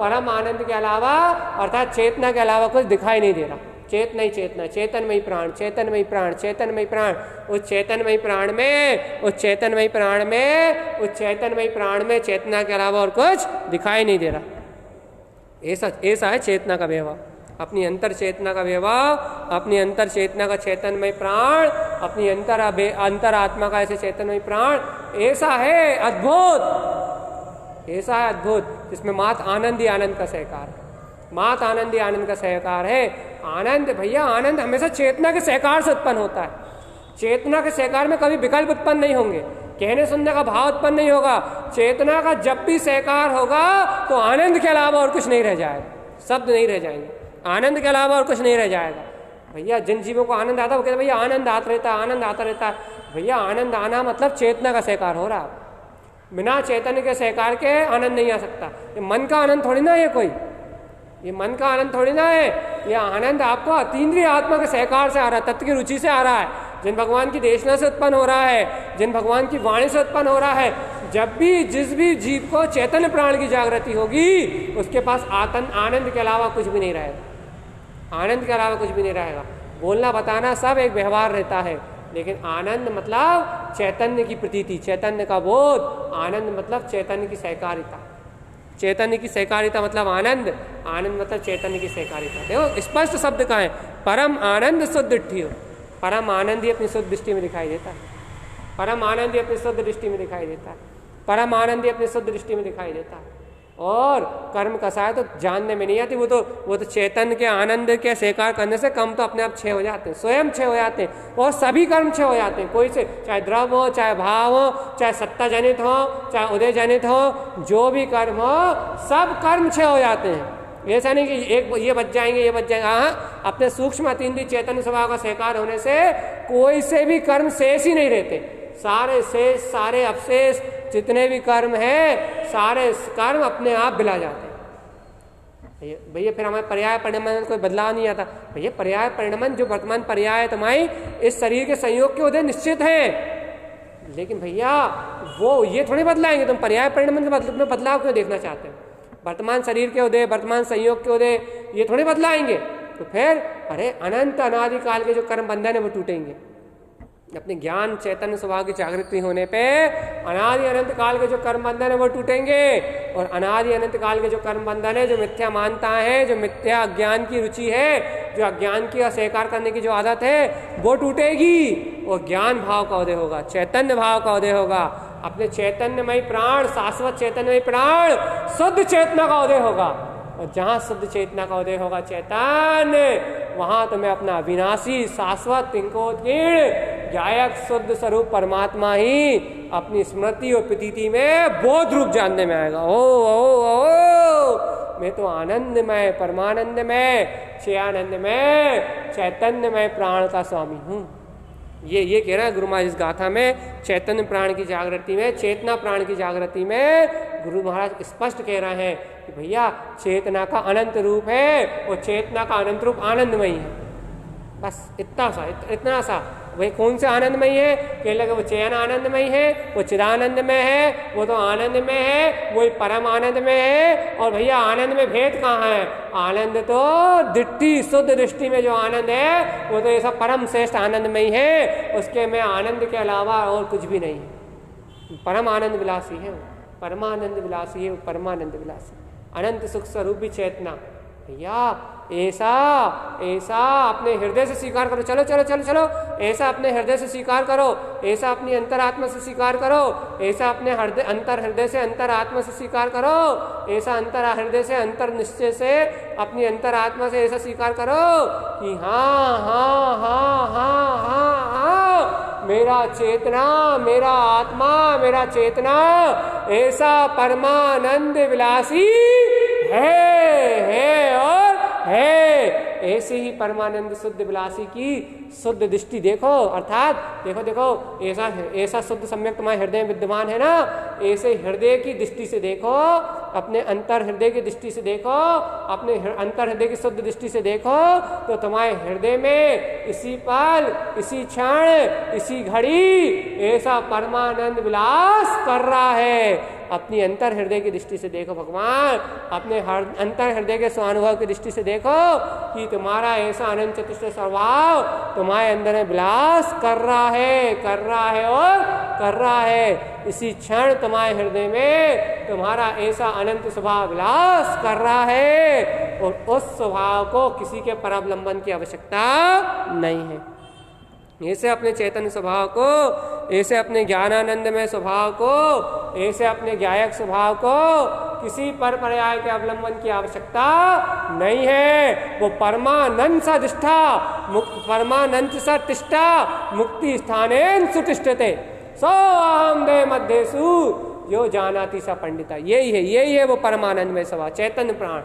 परम आनंद के अलावा अर्थात चेतना के अलावा कुछ दिखाई नहीं दे रहा। चेतना ही चेतना, चेतनमयी प्राण, चेतनमयी प्राण, चेतनमयी प्राण। उस चेतनमयी प्राण में, उस चेतनमयी प्राण में, उस चेतनमयी प्राण में चेतना के अलावा और कुछ दिखाई नहीं दे रहा। ऐसा है चेतना का व्यवहार, अपनी अंतर चेतना का व्यवहार, अपनी अंतर चेतना का चेतनमय प्राण, अपनी अंतर आत्मा का ऐसे चेतनमय प्राण, ऐसा है अद्भुत, ऐसा है अद्भुत, जिसमें मात आनंद ही आनंद का सहकार है, मात आनंद ही आनंद का सहकार है। आनंद भैया, आनंद हमेशा चेतना के सहकार से उत्पन्न होता है। चेतना के सहकार में कभी विकल्प उत्पन्न नहीं होंगे, कहने सुनने का भाव उत्पन्न नहीं होगा। चेतना का जब भी सहकार होगा तो आनंद के अलावा और कुछ नहीं रह जाएगा, शब्द नहीं रह जाएंगे, आनंद के अलावा और कुछ नहीं रह जाएगा। भैया जिन जीवों को आनंद आता है वो कहते भैया आनंद आता रहता है, आनंद आता रहता है। भैया आनंद आना मतलब चेतना का सहकार हो रहा है। बिना चैतन्य के सहकार के आनंद नहीं आ सकता। ये मन का आनंद थोड़ी ना है, कोई ये मन का आनंद थोड़ी ना है। ये आनंद आपको अतीन्द्रिय आत्मा के सहकार से आ रहा है, तत्व की रुचि से आ रहा है, जिन भगवान की देशना से उत्पन्न हो रहा है, जिन भगवान की वाणी से उत्पन्न हो रहा है। जब भी जिस भी जीव को चैतन्य प्राण की जागृति होगी उसके पास आनंद के अलावा कुछ भी नहीं रहेगा, आनंद के अलावा कुछ भी नहीं रहेगा। बोलना बताना सब एक व्यवहार रहता है, लेकिन आनंद मतलब चैतन्य की प्रतीति, चैतन्य का बोध। आनंद मतलब चैतन्य की सहकारिता, चैतन्य की सहकारिता मतलब आनंद, आनंद मतलब चैतन्य की सहकारिता। देखो स्पष्ट शब्द का है, परम आनंद शुद्ध दृष्टि हो। परम आनंद ही अपनी शुद्ध दृष्टि में दिखाई देता है, परम आनंद ही अपनी शुद्ध दृष्टि में दिखाई देता है, परम आनंद ही अपनी शुद्ध दृष्टि में दिखाई देता है। और कर्म कसाय तो जानने में नहीं आती, वो तो चैतन्य के आनंद के स्वीकार करने से कम तो अपने आप क्षय हो जाते हैं, स्वयं क्षय हो जाते हैं, और सभी कर्म क्षय हो जाते हैं। कोई से चाहे द्रव्य हो, चाहे भाव हो, चाहे सत्ता जनित हो, चाहे उदय जनित हो, जो भी कर्म हो सब कर्म क्षय हो जाते हैं। ऐसा नहीं कि एक ये बच जाएंगे ये बच जाएंगे। हाँ, अपने सूक्ष्म अतीन्द्रिय चैतन्य स्वभाव का स्वीकार होने से कोई से भी कर्म शेष ही नहीं रहते, सारे शेष सारे अवशेष जितने भी कर्म हैं सारे कर्म अपने आप बिला जाते हैं। भैया फिर हमारे पर्याय परिणमन कोई बदलाव नहीं आता। भैया पर्याय परिणमन जो वर्तमान पर्याय है तुम्हारी इस शरीर के संयोग के उदय निश्चित है, लेकिन भैया वो ये थोड़ी बदलाएंगे। तुम पर्याय परिणमन के बदलाव क्यों देखना चाहते हो? वर्तमान शरीर के उदय, वर्तमान संयोग के उदय ये थोड़ी बदलाएंगे। तो फिर अरे अनंत अनादिकाल के जो कर्म बंधन है वो टूटेंगे। अपने ज्ञान चैतन्य स्वभाव की जागृति होने पे अनादि अनंत काल के जो कर्म बंधन है वो टूटेंगे, और अनादि अनंत काल के जो कर्म बंधन है, जो मिथ्या मानता है, जो मिथ्या अज्ञान की रुचि है, जो अज्ञान की अस्वीकार करने की जो आदत है वो टूटेगी, और ज्ञान भाव का उदय होगा, चैतन्य भाव का उदय होगा। अपने चैतन्यमय प्राण, शाश्वत चैतन्यमय प्राण, शुद्ध चेतना का उदय होगा। और जहाँ शुद्ध चेतना का उदय होगा चैतन्य, वहां तुम्हें अपना अविनाशी शाश्वत तिंकोत्कीर्ण गायक शुद्ध स्वरूप परमात्मा ही अपनी स्मृति और प्रतीति में बोध रूप जानने में आएगा। ओ मैं तो आनंदमय, परमानंदमय, चैतन्यमय, चैतन्यमय प्राण का स्वामी हूँ। ये कह रहा है गुरु महाराज इस गाथा में। चैतन्य प्राण की जागृति में, चेतना प्राण की जागृति में गुरु महाराज स्पष्ट कह रहे हैं कि भैया चेतना का अनंत रूप है, और चेतना का अनंत रूप आनंदमयी है। बस इतना सा वही कौन से आनंदमयी है? कह लगे वो चयन आनंदमयी है, वो चिदानंद में है, वो तो आनंद में है, वही परम आनंद में है। और भैया आनंद में भेद कहाँ है? आनंद तो दृष्टि, शुद्ध दृष्टि में जो आनंद है वो तो ऐसा परम श्रेष्ठ आनंदमयी है, उसके में आनंद के अलावा और कुछ भी नहीं है। परम आनंद विलासी है वो, परमानंद विलासी है वो, परमानंद विलासी, अनंत सुख स्वरूपी चेतना। भैया ऐसा अपने हृदय से स्वीकार करो। चलो चलो चलो चलो, ऐसा अपने हृदय से स्वीकार करो, ऐसा अपनी अंतरात्मा से स्वीकार करो, ऐसा अपने अंतर हृदय से अंतरात्मा से स्वीकार करो, ऐसा अंतर हृदय से अंतर निश्चय से अपनी अंतरात्मा से ऐसा स्वीकार करो कि हाँ हाँ हाँ हाँ हाँ हाँ, मेरा चेतना, मेरा आत्मा, मेरा चेतना ऐसा परमानंद विलासी है और है। ऐसे ही परमानंद शुद्ध विलासी की शुद्ध दृष्टि देखो, अर्थात देखो ऐसा शुद्ध सम्यक तुम्हारे हृदय में विद्यमान है ना, ऐसे हृदय की दृष्टि से देखो, अपने अंतर हृदय की दृष्टि से देखो, अपने अंतर हृदय की शुद्ध दृष्टि से देखो, तो तुम्हारे हृदय में इसी पल, इसी क्षण, इसी घड़ी ऐसा परमानंद विलास कर रहा है। अपनी अंतर हृदय की दृष्टि से देखो भगवान, अपने अंतर हृदय के स्वानुभव की दृष्टि से देखो कि तुम्हारा ऐसा अनंत चतुष्ट स्वभाव तुम्हारे अंदर में विलास कर रहा है और कर रहा है। इसी क्षण तुम्हारे हृदय में तुम्हारा ऐसा अनंत स्वभाव विलास कर रहा है, और उस स्वभाव को किसी के परावलंबन की आवश्यकता नहीं है। ऐसे अपने चैतन्य स्वभाव को, ऐसे अपने ज्ञानानंदमय स्वभाव को, ऐसे अपने ज्ञायक स्वभाव को किसी पर पर्याय के अवलंबन की आवश्यकता नहीं है। वो परमानंद सा तिष्ठा, परमानंद सा तिष्ठा मुक्ति स्थानेन सुतिष्ठते सो अहम दे मध्यसु यो जानाति सा पंडिता। यही है वो परमानंदमय स्वभाव, चैतन्य प्राण,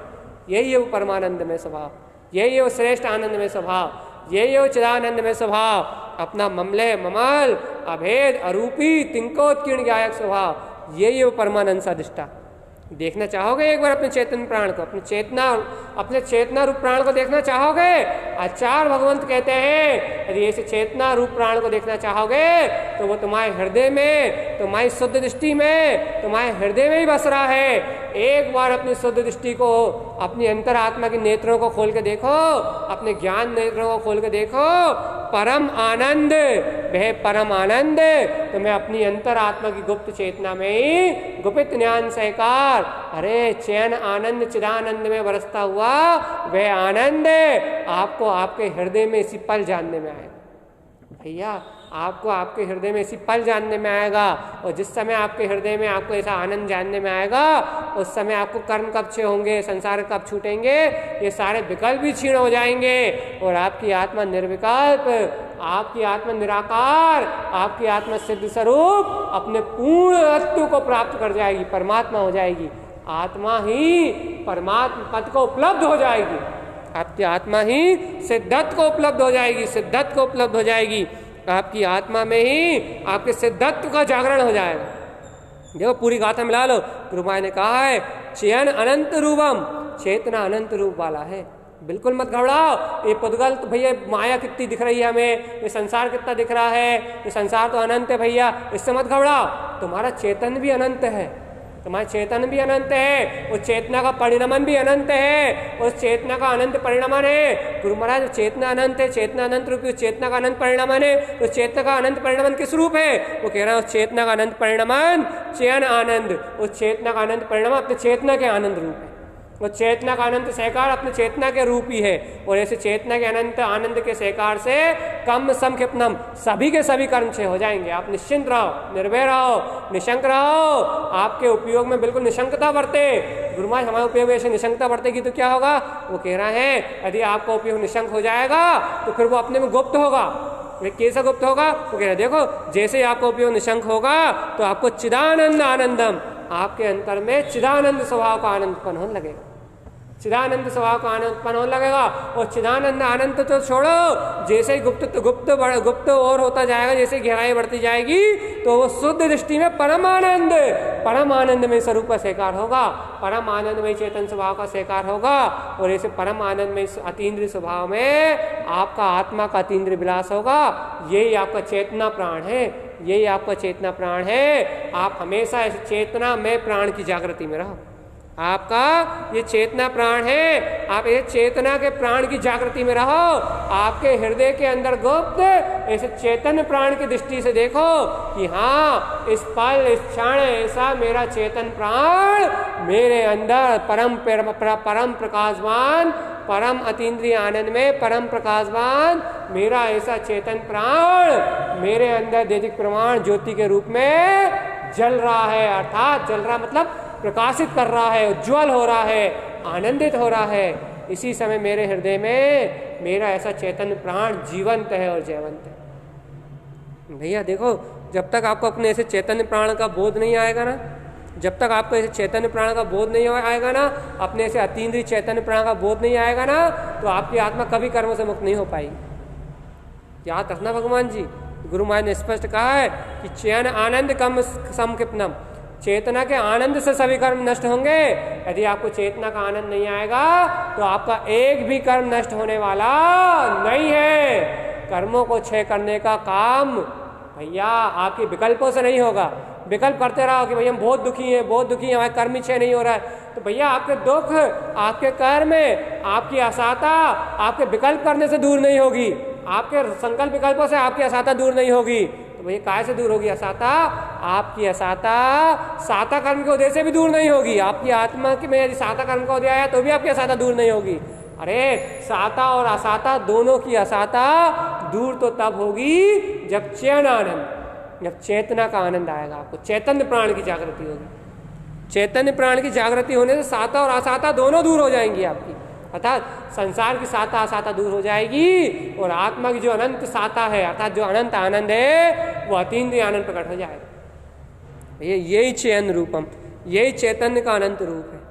यही है वो परमानंदमय स्वभाव, यही है वो श्रेष्ठ आनंदमय स्वभाव, यही हो चिदानंदमय स्वभाव, अपना ममले ममल अभेद अरूपी तिंकोत्कीर्ण गायक स्वभाव, यही हो परमानंद साधिष्ठा। देखना चाहोगे एक बार अपने चेतन प्राण को, अपने चेतना रूप प्राण को देखना चाहोगे? आचार्य भगवंत कहते हैं यदि ऐसे चेतना रूप प्राण को देखना चाहोगे तो वो तुम्हारे हृदय में, तुम्हारी शुद्ध दृष्टि में, तुम्हारे हृदय में ही बस रहा है। एक बार अपनी शुद्ध दृष्टि को, अपनी अंतरात्मा के नेत्रों को खोल के देखो, अपने ज्ञान नेत्रों को खोल के देखो, परम आनंद, वह परम आनंद तुम्हें अपनी अंतरात्मा की गुप्त चेतना में ही गुप्त ज्ञान सहकार, अरे चैन आनंद चिदानंद में बरसता हुआ वह आनंद आपको आपके हृदय में इसी पल जानने में आएगा। भैया आपको आपके हृदय में इसी पल जानने में आएगा, और जिस समय आपके हृदय में आपको ऐसा आनंद जानने में आएगा उस समय आपको कर्म कब क्षय होंगे, संसार कब छूटेंगे, ये सारे विकल्प भी क्षीण हो जाएंगे और आपकी आत्मा निर्विकल्प, आपकी आत्मा निराकार, आपकी आत्मा सिद्ध स्वरूप अपने पूर्णत्व को प्राप्त कर जाएगी, परमात्मा हो जाएगी। आत्मा ही परमात्मा पद को उपलब्ध हो जाएगी, आपकी आत्मा ही सिद्धत्व को उपलब्ध हो जाएगी, सिद्धत्व को उपलब्ध हो जाएगी। आपकी आत्मा में ही आपके सिद्धत्व का जागरण हो जाएगा। देखो पूरी गाथा मिला लो, गुरु महाराज ने कहा है चयन अनंत रूपम, चेतना अनंत रूप वाला है। बिल्कुल मत घबराओ, ये पुद्गल तो भैया माया कितनी दिख रही है हमें, ये संसार कितना दिख रहा है, ये संसार तो अनंत है भैया, इससे मत घबराओ। तुम्हारा चेतन भी अनंत है, तुम्हारा चेतन भी अनंत है, उस चेतना का परिणमन भी अनंत है, उस चेतना का अनंत परिणमन है। गुरु महाराज चेतना अनंत है, चेतना अनंत रूप, उस चेतना का अनंत परिणमन है। उस चेतना का अनंत परिणमन किस रूप है? वो कह रहा है उस चेतना का अनंत परिणमन चयन आनंद, उस चेतना का अनंत परिणमन अपने चेतना के आनंद रूप है। वो चेतना का अनंत सहकार अपने चेतना के रूप ही है, और ऐसे चेतना के अनंत आनंद के सहकार से कम सम क्षिप्तम सभी के सभी कर्म क्षय हो जाएंगे। आप निश्चिंत रहो, निर्भय रहो, निशंक रहो, आपके उपयोग में बिल्कुल निशंकता बरते। गुरु महाराज हमारे उपयोग में ऐसे निशंकता बरतेगी तो क्या होगा? वो कह रहा है यदि आपका उपयोग निशंक हो जाएगा तो फिर वो अपने में गुप्त होगा। कैसा गुप्त होगा? वो कह रहा है देखो जैसे आपका उपयोग निशंक होगा तो आपको चिदानंद आनंदम, आपके अंतर में चिदानंद स्वभाव का आनंद उत्पन्न होने लगेगा, चिदानंद स्वभाव का आनंद उत्पन्न होने लगेगा। और चिदानंद आनंद तो छोड़ो, जैसे ही गुप्त और होता जाएगा, जैसे गहराई बढ़ती जाएगी तो वो शुद्ध दृष्टि में परम आनंद में स्वरूप का सहकार होगा, परम आनंद में चेतन स्वभाव का सहकार होगा। और ऐसे परम आनंद में अतीन्द्रिय स्वभाव में आपका आत्मा का अतीन्द्रिय विलास होगा। यही आपका चेतना प्राण है, यही आपका चेतना प्राण है। आप हमेशा इस चेतना में प्राण की जागृति में रहो, आपका ये चेतना प्राण है, आप ये चेतना के प्राण की जागृति में रहो। आपके हृदय के अंदर गुप्त ऐसे चेतन प्राण की दृष्टि से देखो कि हाँ इस पल इस क्षण ऐसा मेरा चेतन प्राण मेरे अंदर परम प्रकाशवान, परम अतीन्द्रिय आनंद में परम प्रकाशवान मेरा ऐसा चेतन प्राण मेरे अंदर दैदिक प्रमाण ज्योति के रूप में जल रहा है। अर्थात जल रहा मतलब प्रकाशित कर रहा है, उज्ज्वल हो रहा है, आनंदित हो रहा है। इसी समय मेरे हृदय में मेरा ऐसा चैतन्य प्राण जीवंत है और जयवंत है। भैया देखो जब तक आपको अपने ऐसे चैतन्य प्राण का बोध नहीं आएगा ना, जब तक आपको ऐसे चैतन्य प्राण का बोध नहीं आएगा ना, अपने ऐसे अतीन्द्रिय चैतन्य प्राण का बोध नहीं आएगा ना, तो आपकी आत्मा कभी कर्म से मुक्त नहीं हो पाएगी। याद रखना भगवान जी, गुरु महाराज ने स्पष्ट कहा है कि चयन आनंद कम समकिप्तम, चेतना के आनंद से सभी कर्म नष्ट होंगे। यदि आपको चेतना का आनंद नहीं आएगा तो आपका एक भी कर्म नष्ट होने वाला नहीं है। कर्मों को क्षय करने का काम भैया आपके विकल्पों से नहीं होगा। विकल्प करते रहो कि भैया हम बहुत दुखी हैं, बहुत दुखी हैं, हमारे कर्म ही क्षय नहीं हो रहा है, तो भैया आपके दुख, आपके कर्म, आपकी असाता आपके विकल्प करने से दूर नहीं होगी, आपके संकल्प विकल्पों से आपकी असाता दूर नहीं होगी। तो भैया काय से दूर होगी असाता? आपकी असाता साता कर्म के उदय से भी दूर नहीं होगी। आपकी आत्मा की में यदि साता कर्म का उदय आया तो भी आपकी असाता दूर नहीं होगी। अरे साता और असाता दोनों की असाता दूर तो तब होगी जब चैन आनंद, जब चेतना का आनंद आएगा, आपको चैतन्य प्राण की जागृति होगी। चैतन्य प्राण की जागृति होने से साता और असाता दोनों दूर हो जाएंगी आपकी, अर्थात संसार की साता असाता दूर हो जाएगी और आत्मा की जो अनंत साता है अर्थात जो अनंत आनंद है वो अतीन्द्रिय आनंद प्रकट हो जाएगा। यही चैन रूपम, यही चैतन्य का अनंत रूप है,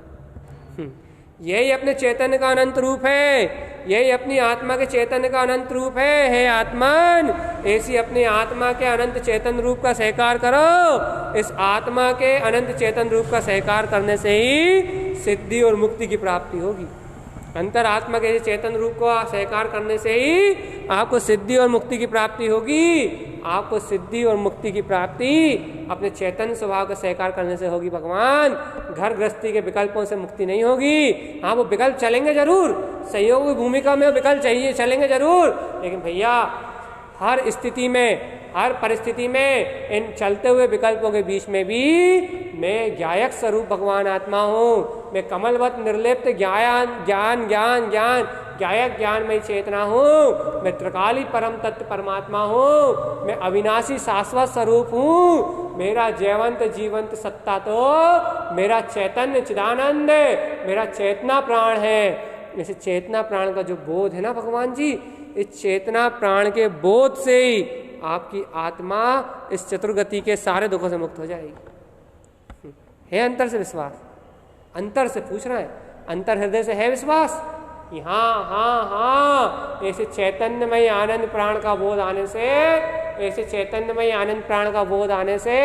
यही अपने चैतन्य का अनंत रूप है, यही अपनी आत्मा के चैतन्य का अनंत रूप है। हे आत्मन, ऐसी अपनी आत्मा के अनंत चेतन रूप का सहकार करो। इस आत्मा के अनंत चेतन रूप का सहकार करने से ही सिद्धि और मुक्ति की प्राप्ति होगी। अंतर आत्मा के चेतन रूप को सहकार करने से ही आपको सिद्धि और मुक्ति की प्राप्ति होगी। आपको सिद्धि और मुक्ति की प्राप्ति अपने चैतन्य स्वभाव का सहकार करने से होगी। भगवान, घर गृहस्थी के विकल्पों से मुक्ति नहीं होगी। हाँ, वो विकल्प चलेंगे जरूर, सहयोग की भूमिका में विकल्प चाहिए, चलेंगे जरूर, लेकिन भैया हर स्थिति में, हर परिस्थिति में, इन चलते हुए विकल्पों के बीच में भी मैं ज्ञायक स्वरूप भगवान आत्मा हूँ। मैं कमलवत निर्लिप्त ज्ञान ज्ञान ज्ञान ज्ञान ज्ञायक ज्ञानमय चेतना हूँ। मैं त्रिकाली परम तत्व परमात्मा हूँ। मैं अविनाशी शाश्वत स्वरूप हूँ। मेरा जयवंत जीवंत सत्ता तो मेरा चैतन्य चिदानंद, मेरा चेतना प्राण है। जैसे चेतना प्राण का जो बोध है ना भगवान जी, इस चेतना प्राण के बोध से ही आपकी आत्मा इस चतुर्गति के सारे दुखों से मुक्त हो जाएगी। है अंतर से विश्वास? अंतर से पूछ रहा है, अंतर हृदय से है विश्वास? हाँ हाँ हाँ, ऐसे चैतन्यमय आनंद प्राण का बोध आने से, ऐसे चैतन्यमय आनंद प्राण का बोध आने से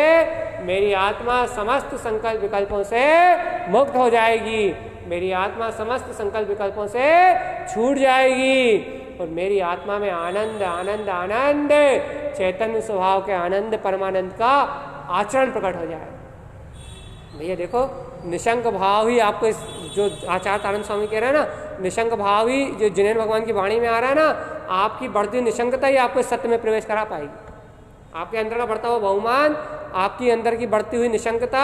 मेरी आत्मा समस्त संकल्प विकल्पों से मुक्त हो जाएगी। मेरी आत्मा समस्त संकल्प विकल्पों से छूट जाएगी और मेरी आत्मा में आनंद आनंद आनंद, चैतन्य स्वभाव के आनंद परमानंद का आचरण प्रकट हो जाए। भैया देखो, निशंक भाव ही आपको इस जो आचार्य तारण स्वामी कह रहे हैं ना, निशंक भाव ही जो जिनेन भगवान की वाणी में आ रहा है ना, आपकी बढ़ती निशंकता ही आपको इस सत्य में प्रवेश करा पाएगी। आपके अंदर का बढ़ता हुआ बहुमान, आपकी अंदर की बढ़ती हुई निशंकता,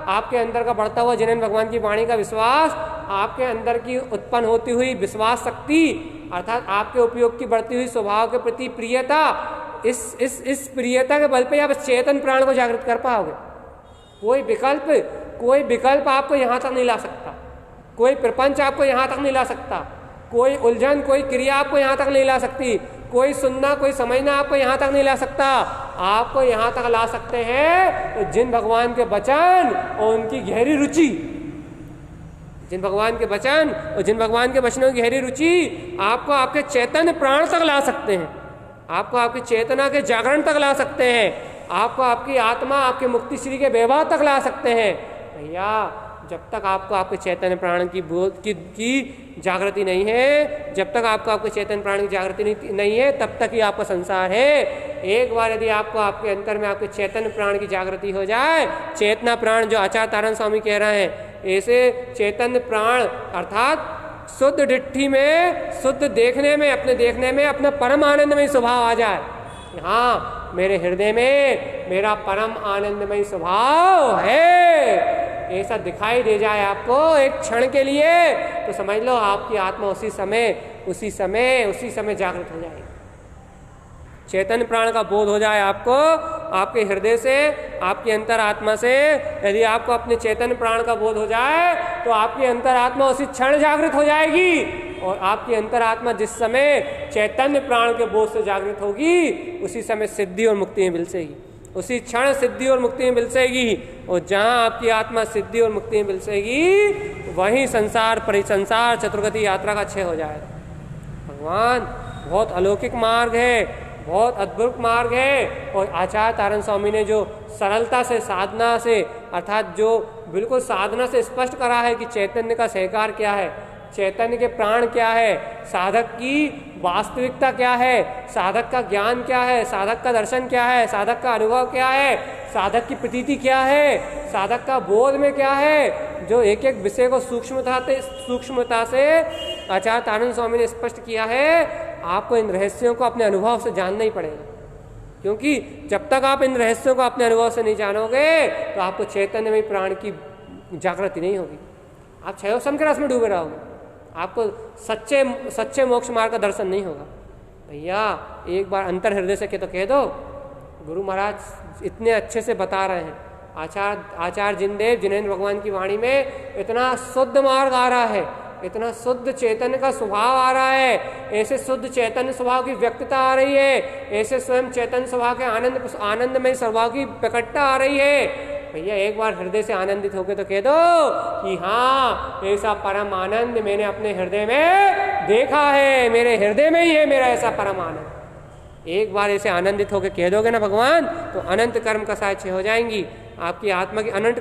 आपके अंदर का बढ़ता हुआ जिनेन भगवान की वाणी का विश्वास, आपके अंदर की उत्पन्न होती हुई विश्वास शक्ति, अर्थात आपके उपयोग की बढ़ती हुई स्वभाव के प्रति प्रियता, इस प्रियता के बल पे आप चेतन प्राण को जागृत कर पाओगे। कोई विकल्प आपको यहाँ तक नहीं ला सकता, कोई प्रपंच आपको यहाँ तक नहीं ला सकता, कोई उलझन, कोई क्रिया आपको यहाँ तक नहीं ला सकती, कोई सुनना, कोई समझना आपको यहाँ तक नहीं ला सकता। आपको यहाँ तक ला सकते हैं तो जिन भगवान के वचन और उनकी गहरी रुचि, जिन भगवान के वचन और जिन भगवान के वचनों की गहरी रुचि आपको आपके चैतन्य प्राण तक ला सकते हैं, आपको आपकी चेतना के जागरण तक ला सकते हैं, आपको आपकी आत्मा, आपके मुक्ति श्री के वैभव तक ला सकते हैं। भैया जब तक आपको आपके चैतन्य प्राण की बोध की जागृति नहीं है, जब तक आपको आपके चैतन्य प्राण की जागृति नहीं है, तब तक ही आपका संसार है। एक बार यदि आपको आपके अंतर में आपके चैतन्य प्राण की जागृति हो जाए, चेतना प्राण जो आचार्य तारण स्वामी कह रहे हैं, ऐसे चैतन्य प्राण अर्थात शुद्ध डिट्ठी में, शुद्ध देखने में, अपने देखने में अपना परम आनंदमय स्वभाव आ जाए। हाँ, मेरे हृदय में मेरा परम आनंदमय स्वभाव है, ऐसा दिखाई दे जाए आपको एक क्षण के लिए, तो समझ लो आपकी आत्मा उसी समय जागृत हो जाएगी। चैतन्य प्राण का बोध हो जाए आपको, आपके हृदय से, आपकी अंतर आत्मा से। यदि आपको अपने चैतन्य प्राण का बोध हो जाए तो आपकी अंतर आत्मा उसी क्षण जागृत हो जाएगी, और आपकी अंतर आत्मा जिस समय चैतन्य प्राण के बोध से जागृत होगी, उसी समय सिद्धि और मुक्ति में मिलसेगी, उसी क्षण सिद्धि और मुक्ति में मिलसेगी। और जहाँ आपकी आत्मा सिद्धि और मुक्ति में मिलसेगी, वहीं संसार चतुर्गति यात्रा का क्षय हो जाएगा। भगवान बहुत अलौकिक मार्ग है, बहुत अद्भुत मार्ग है। और आचार्य तारण स्वामी ने जो सरलता से, साधना से, अर्थात जो बिल्कुल साधना से स्पष्ट करा है कि चैतन्य का सहकार क्या है, चैतन्य के प्राण क्या है, साधक की वास्तविकता क्या है, साधक का ज्ञान क्या है, साधक का दर्शन क्या है, साधक का अनुभव क्या है, साधक की प्रतीति क्या है, साधक का बोध में क्या है, जो एक एक विषय को सूक्ष्मता से आचार्य तारण स्वामी ने स्पष्ट किया है। आपको इन रहस्यों को अपने अनुभव से जानना ही पड़ेगा, क्योंकि जब तक आप इन रहस्यों को अपने अनुभव से नहीं जानोगे तो आपको चैतन्य में प्राण की जागृति नहीं होगी। आप क्षयोसम के रस में डूबे रहोगे, आपको सच्चे मोक्ष मार्ग का दर्शन नहीं होगा। भैया एक बार अंतर हृदय से तो कह दो, गुरु महाराज इतने अच्छे से बता रहे हैं, आचार्य जिनदेव जिनेन्द्र भगवान की वाणी में इतना शुद्ध मार्ग आ रहा है, इतना शुद्ध चैतन्य का स्वभाव आ रहा है, ऐसे शुद्ध चैतन्य स्वभाव की व्यक्तता आ रही है, ऐसे स्वयं चैतन्य स्वभाव के आनंदमय स्वभाव की प्रकटता आ रही है। भैया एक बार हृदय से आनंदित होकर तो कह दो कि हाँ, ऐसा परम आनंद मैंने अपने हृदय में देखा है, मेरे हृदय में ही है मेरा ऐसा परम आनंद। एक बार ऐसे आनंदित होकर कह दोगे ना भगवान, तो अनंत कर्म कसाय क्षय हो जाएंगी, आपकी आत्मा की अनंत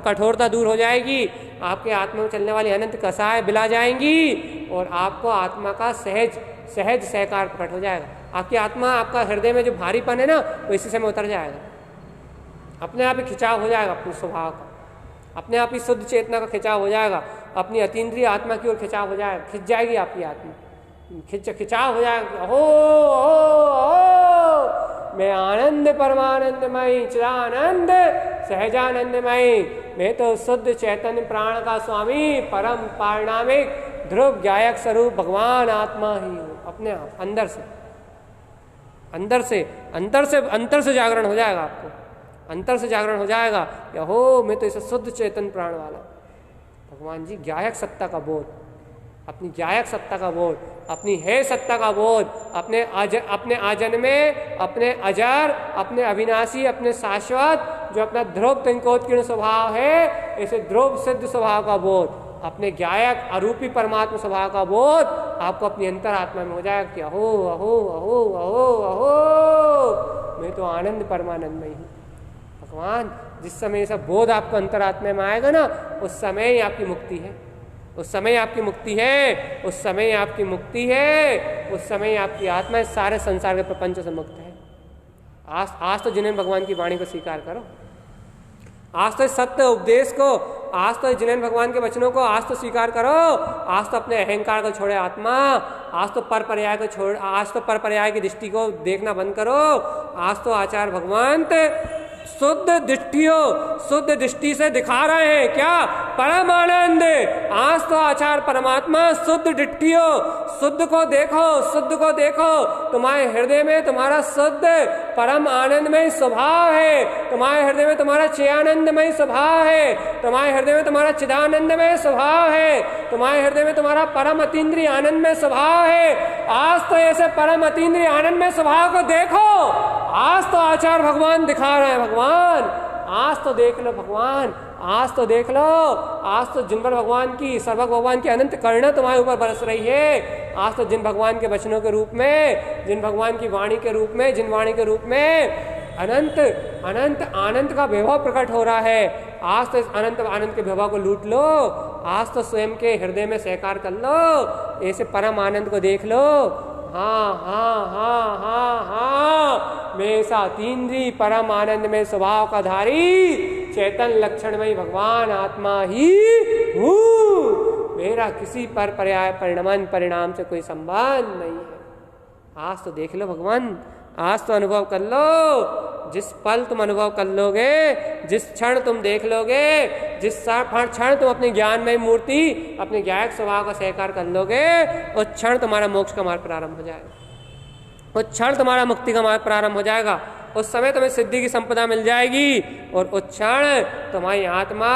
कठोरता दूर हो जाएगी, आपके आत्मा में चलने वाली अनंत कसाय बिला जाएंगी, और आपको आत्मा का सहज सहकार प्रकट हो जाएगा। आपकी आत्मा, आपका हृदय में जो भारीपन है ना, वो इसी समय उतर जाएगा, अपने आप ही खिंचाव हो जाएगा अपने स्वभाव का, अपने आप ही शुद्ध चेतना का खिंचाव हो जाएगा, अपनी अतीन्द्रिय आत्मा की ओर खिंचाव हो जाएगा, खिंच जाएगी आपकी आत्मा, खिंचाव हो जाएगा। हो मैं आनंद परमानंदमयी चिदानंद सहजानंदमयी, मैं तो शुद्ध चैतन्य प्राण का स्वामी परम पारिणामिक ध्रुव गायक स्वरूप भगवान आत्मा ही हूँ। अपने आप अंदर से अंदर से अंदर से अंतर से जागरण हो जाएगा, आपको अंतर से जागरण हो जाएगा या हो मैं तो इसे शुद्ध चेतन प्राण वाला भगवान जी। गायक सत्ता का बोध, अपनी गायक सत्ता का बोध, अपनी है सत्ता का बोध, अपने आजन में अपने अजर, अपने अविनाशी, अपने शाश्वत जो अपना ध्रुव तिंकोत्कीर्ण स्वभाव है, ऐसे ध्रुव सिद्ध स्वभाव का बोध, अपने गायक अरूपी परमात्मा स्वभाव का बोध आपको अपनी अंतरात्मा में हो जाएगा कि अहो अहो अहो अहो अहो मैं तो आनंद परमानंदमय हूँ। भगवान जिस समय ऐसा बोध आपको अंतरात्मा में आएगा ना, उस समय ही आपकी मुक्ति है, उस समय आपकी मुक्ति है, उस समय आपकी मुक्ति है, उस समय आपकी आत्मा इस सारे संसार के प्रपंच से मुक्त है। आज तो जिन्हें भगवान की वाणी को स्वीकार करो, आज तो सत्य उपदेश को, आज तो जिनेन भगवान के वचनों को आज तो स्वीकार करो, आज तो अपने अहंकार को छोड़े आत्मा, आज तो पर पर्याय को छोड़, आज तो पर पर्याय की दृष्टि को देखना बंद करो, आज तो आचार्य भगवान शुद्ध दृष्टियों, शुद्ध दृष्टि से दिखा रहे हैं क्या परम आनंद। आज तो आचार्य परमात्मा शुद्ध दृष्टियों, शुद्ध को देखो, शुद्ध को देखो, तुम्हारे हृदय में तुम्हारा शुद्ध परम आनंदमय स्वभाव है, तुम्हारे हृदय में तुम्हारा चिदानंदमय स्वभाव है, तुम्हारे हृदय में तुम्हारा चिदानंदमय स्वभाव है, तुम्हारे हृदय में तुम्हारा परम अतीन्द्रिय आनंदमय स्वभाव है। आज तो ऐसे परम अतीन्द्रिय आनंदमय स्वभाव को देखो, आज तो आचार्य भगवान दिखा रहे हैं। भगवान आज तो देख लो, भगवान आज तो देख लो, आज तो जिन पर भगवान की, सर्वज्ञ भगवान की अनंत करुणा तुम्हारे ऊपर बरस रही है। आज तो जिन भगवान के वचनों के रूप में, जिन भगवान की वाणी के रूप में, जिन वाणी के रूप में अनंत अनंत आनंद का वैभव प्रकट हो रहा है। आज तो इस अनंत आनंद के वैभव को लूट लो, आज तो स्वयं के हृदय में स्वीकार कर लो, ऐसे परम आनंद को देख लो। हाँ हाँ हाँ हाँ हाँ मैं ऐसा अतीन्द्रिय परम आनंद में स्वभाव का धारी चेतन लक्षणमय भगवान आत्मा ही हूँ। मेरा किसी पर पर्याय परिणाम से कोई संबंध नहीं है। आज तो देख लो भगवान, आज तो अनुभव कर लो। जिस पल तुम अनुभव कर लोगे, जिस क्षण तुम देख लोगे, जिस क्षण तुम अपने ज्ञानमय मूर्ति, अपने ज्ञायक स्वभाव का स्वीकार कर लोगे, उस क्षण तुम्हारा मोक्ष का मार्ग प्रारंभ हो जाएगा, उस क्षण तुम्हारा मुक्ति का मार्ग प्रारंभ हो जाएगा। उस समय तुम्हें सिद्धि की संपदा मिल जाएगी और उस क्षण तुम्हारी आत्मा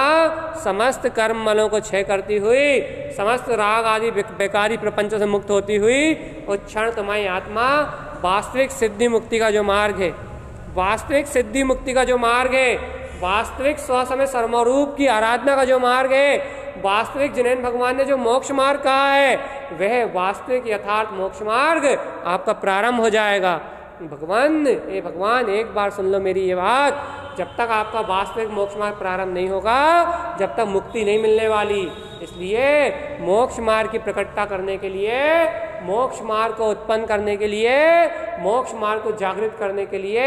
समस्त कर्म मलों को क्षय करती हुई, समस्त राग आदि बेकारी प्रपंचों से मुक्त होती हुई, उस क्षण तुम्हारी आत्मा वास्तविक सिद्धि मुक्ति का जो मार्ग है, वास्तविक सिद्धि मुक्ति का जो मार्ग है, वास्तविक स्वसमय सर्वरूप की आराधना का जो मार्ग है, वास्तविक जिनेन भगवान ने जो मोक्ष मार्ग कहा है, वह वास्तविक यथार्थ मोक्ष मार्ग आपका प्रारंभ हो जाएगा। भगवान, ए भगवान, एक बार सुन लो मेरी ये बात, जब तक आपका वास्तविक मोक्ष मार्ग प्रारंभ नहीं होगा, जब तक मुक्ति नहीं मिलने वाली। इसलिए मोक्ष मार्ग की प्रकटता करने के लिए, मोक्ष मार्ग को उत्पन्न करने के लिए, मोक्ष मार्ग को जागृत करने के लिए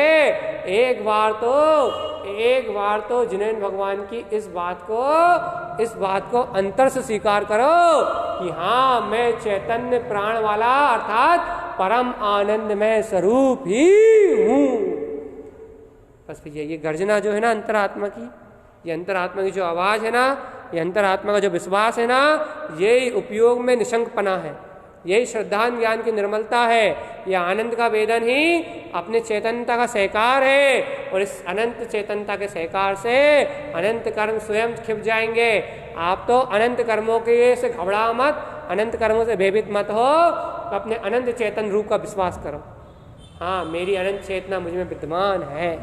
एक बार तो जिनेन भगवान की इस बात को अंतर से स्वीकार करो कि हाँ, मैं चैतन्य प्राण वाला अर्थात परम आनंदमय स्वरूप ही हूँ। बस भैया ये गर्जना जो है ना अंतरात्मा की, ये अंतरात्मा की जो आवाज है ना, ये अंतरात्मा का जो विश्वास है ना, यही उपयोग में निशंकपना है, यही श्रद्धा ज्ञान की निर्मलता है, यह आनंद का वेदन ही अपने चेतनता का सहकार है। और इस अनंत चेतनता के सहकार से अनंत कर्म स्वयं छिप जाएंगे। आप तो अनंत कर्मों के से घबरा मत, अनंत कर्मों से भयभीत मत हो, अपने अनंत चेतन रूप का विश्वास करो। हाँ, मेरी अनंत चेतना मुझ में विद्यमान है,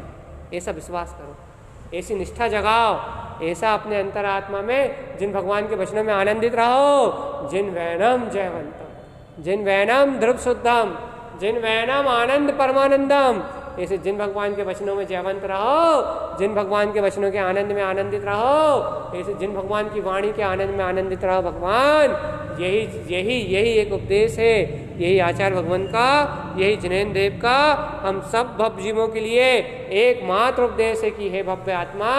ऐसा विश्वास करो, ऐसी निष्ठा जगाओ, ऐसा अपने अंतरात्मा में जिन भगवान के वचनों में आनंदित रहो। जिन वैनम जयवंतम, जिन वैनम ध्रुव शुद्धम, जिन वैनम आनंद परमानंदम, ऐसे जिन भगवान के वचनों में जयवंत रहो, जिन भगवान के वचनों के आनंद में आनंदित रहो, ऐसे जिन भगवान की वाणी के आनंद में आनंदित रहो। भगवान यही एक उपदेश है, यही आचार्य भगवान का, यही जिनेन्द्र देव का हम सब भव्य जीवों के लिए एकमात्र उपदेश है कि हे भव्य आत्मा,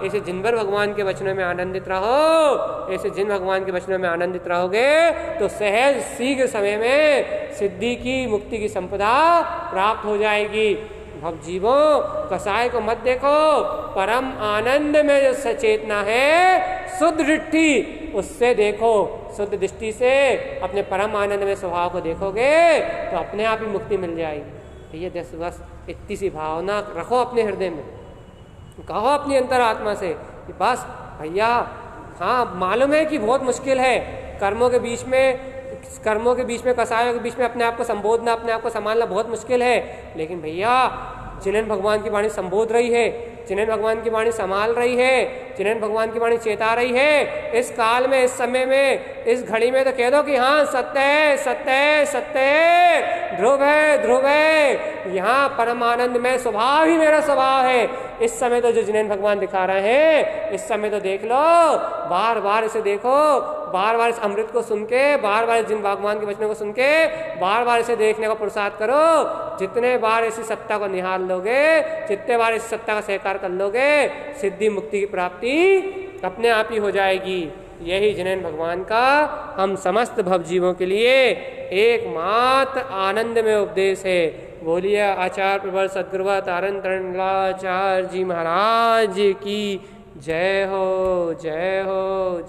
ऐसे जिनभर भगवान के वचनों में आनंदित रहो, ऐसे जिन भगवान के वचनों में आनंदित रहोगे तो सहज शीघ्र समय में सिद्धि की, मुक्ति की संपदा प्राप्त हो जाएगी। भव जीवों कसाय को मत देखो, परम आनंद में जो सचेतना है शुद्ध दृष्टि, उससे देखो। शुद्ध दृष्टि से अपने परम आनंद में स्वभाव को देखोगे तो अपने आप ही मुक्ति मिल जाएगी। ये बस इतनी सी भावना रखो अपने हृदय में, कहो अपनी अंतरात्मा से कि बस भैया, हाँ मालूम है कि बहुत मुश्किल है कर्मों के बीच में कसायों के बीच में अपने आप को संबोधना, अपने आप को संभालना बहुत मुश्किल है, लेकिन भैया जिन्हें भगवान की वाणी संबोध रही है, जिन्हें भगवान की वाणी संभाल रही है, जिन्हें भगवान की वाणी चेता रही है, इस काल में, इस समय में, इस घड़ी में तो कह दो कि हाँ सत्य है, सत्य है, सत्य है, ध्रुव है, ध्रुव है, यहाँ परमानंद में स्वभाव ही मेरा स्वभाव है। इस समय तो जो जिन्हें भगवान दिखा रहे हैं, इस समय तो देख लो, बार बार इसे देखो, बार बार इस अमृत को सुन के, बार बार जिन भगवान के वचनों को सुन के, बार बार इसे देखने का पुरुषार्थ करो। जितने बार इसी सत्ता को निहाल लोगे, जितने बार इस सत्ता का सहकार कर लोगे, सिद्धि मुक्ति की प्राप्ति अपने आप ही हो जाएगी। यही जिनेन भगवान का हम समस्त भवजीवों के लिए एकमात्र आनंद में उपदेश है। बोलिए आचार्य प्रबल सद्गुरुवर तारण तरणलाचार्य जी महाराज की जय हो, जय हो, जय।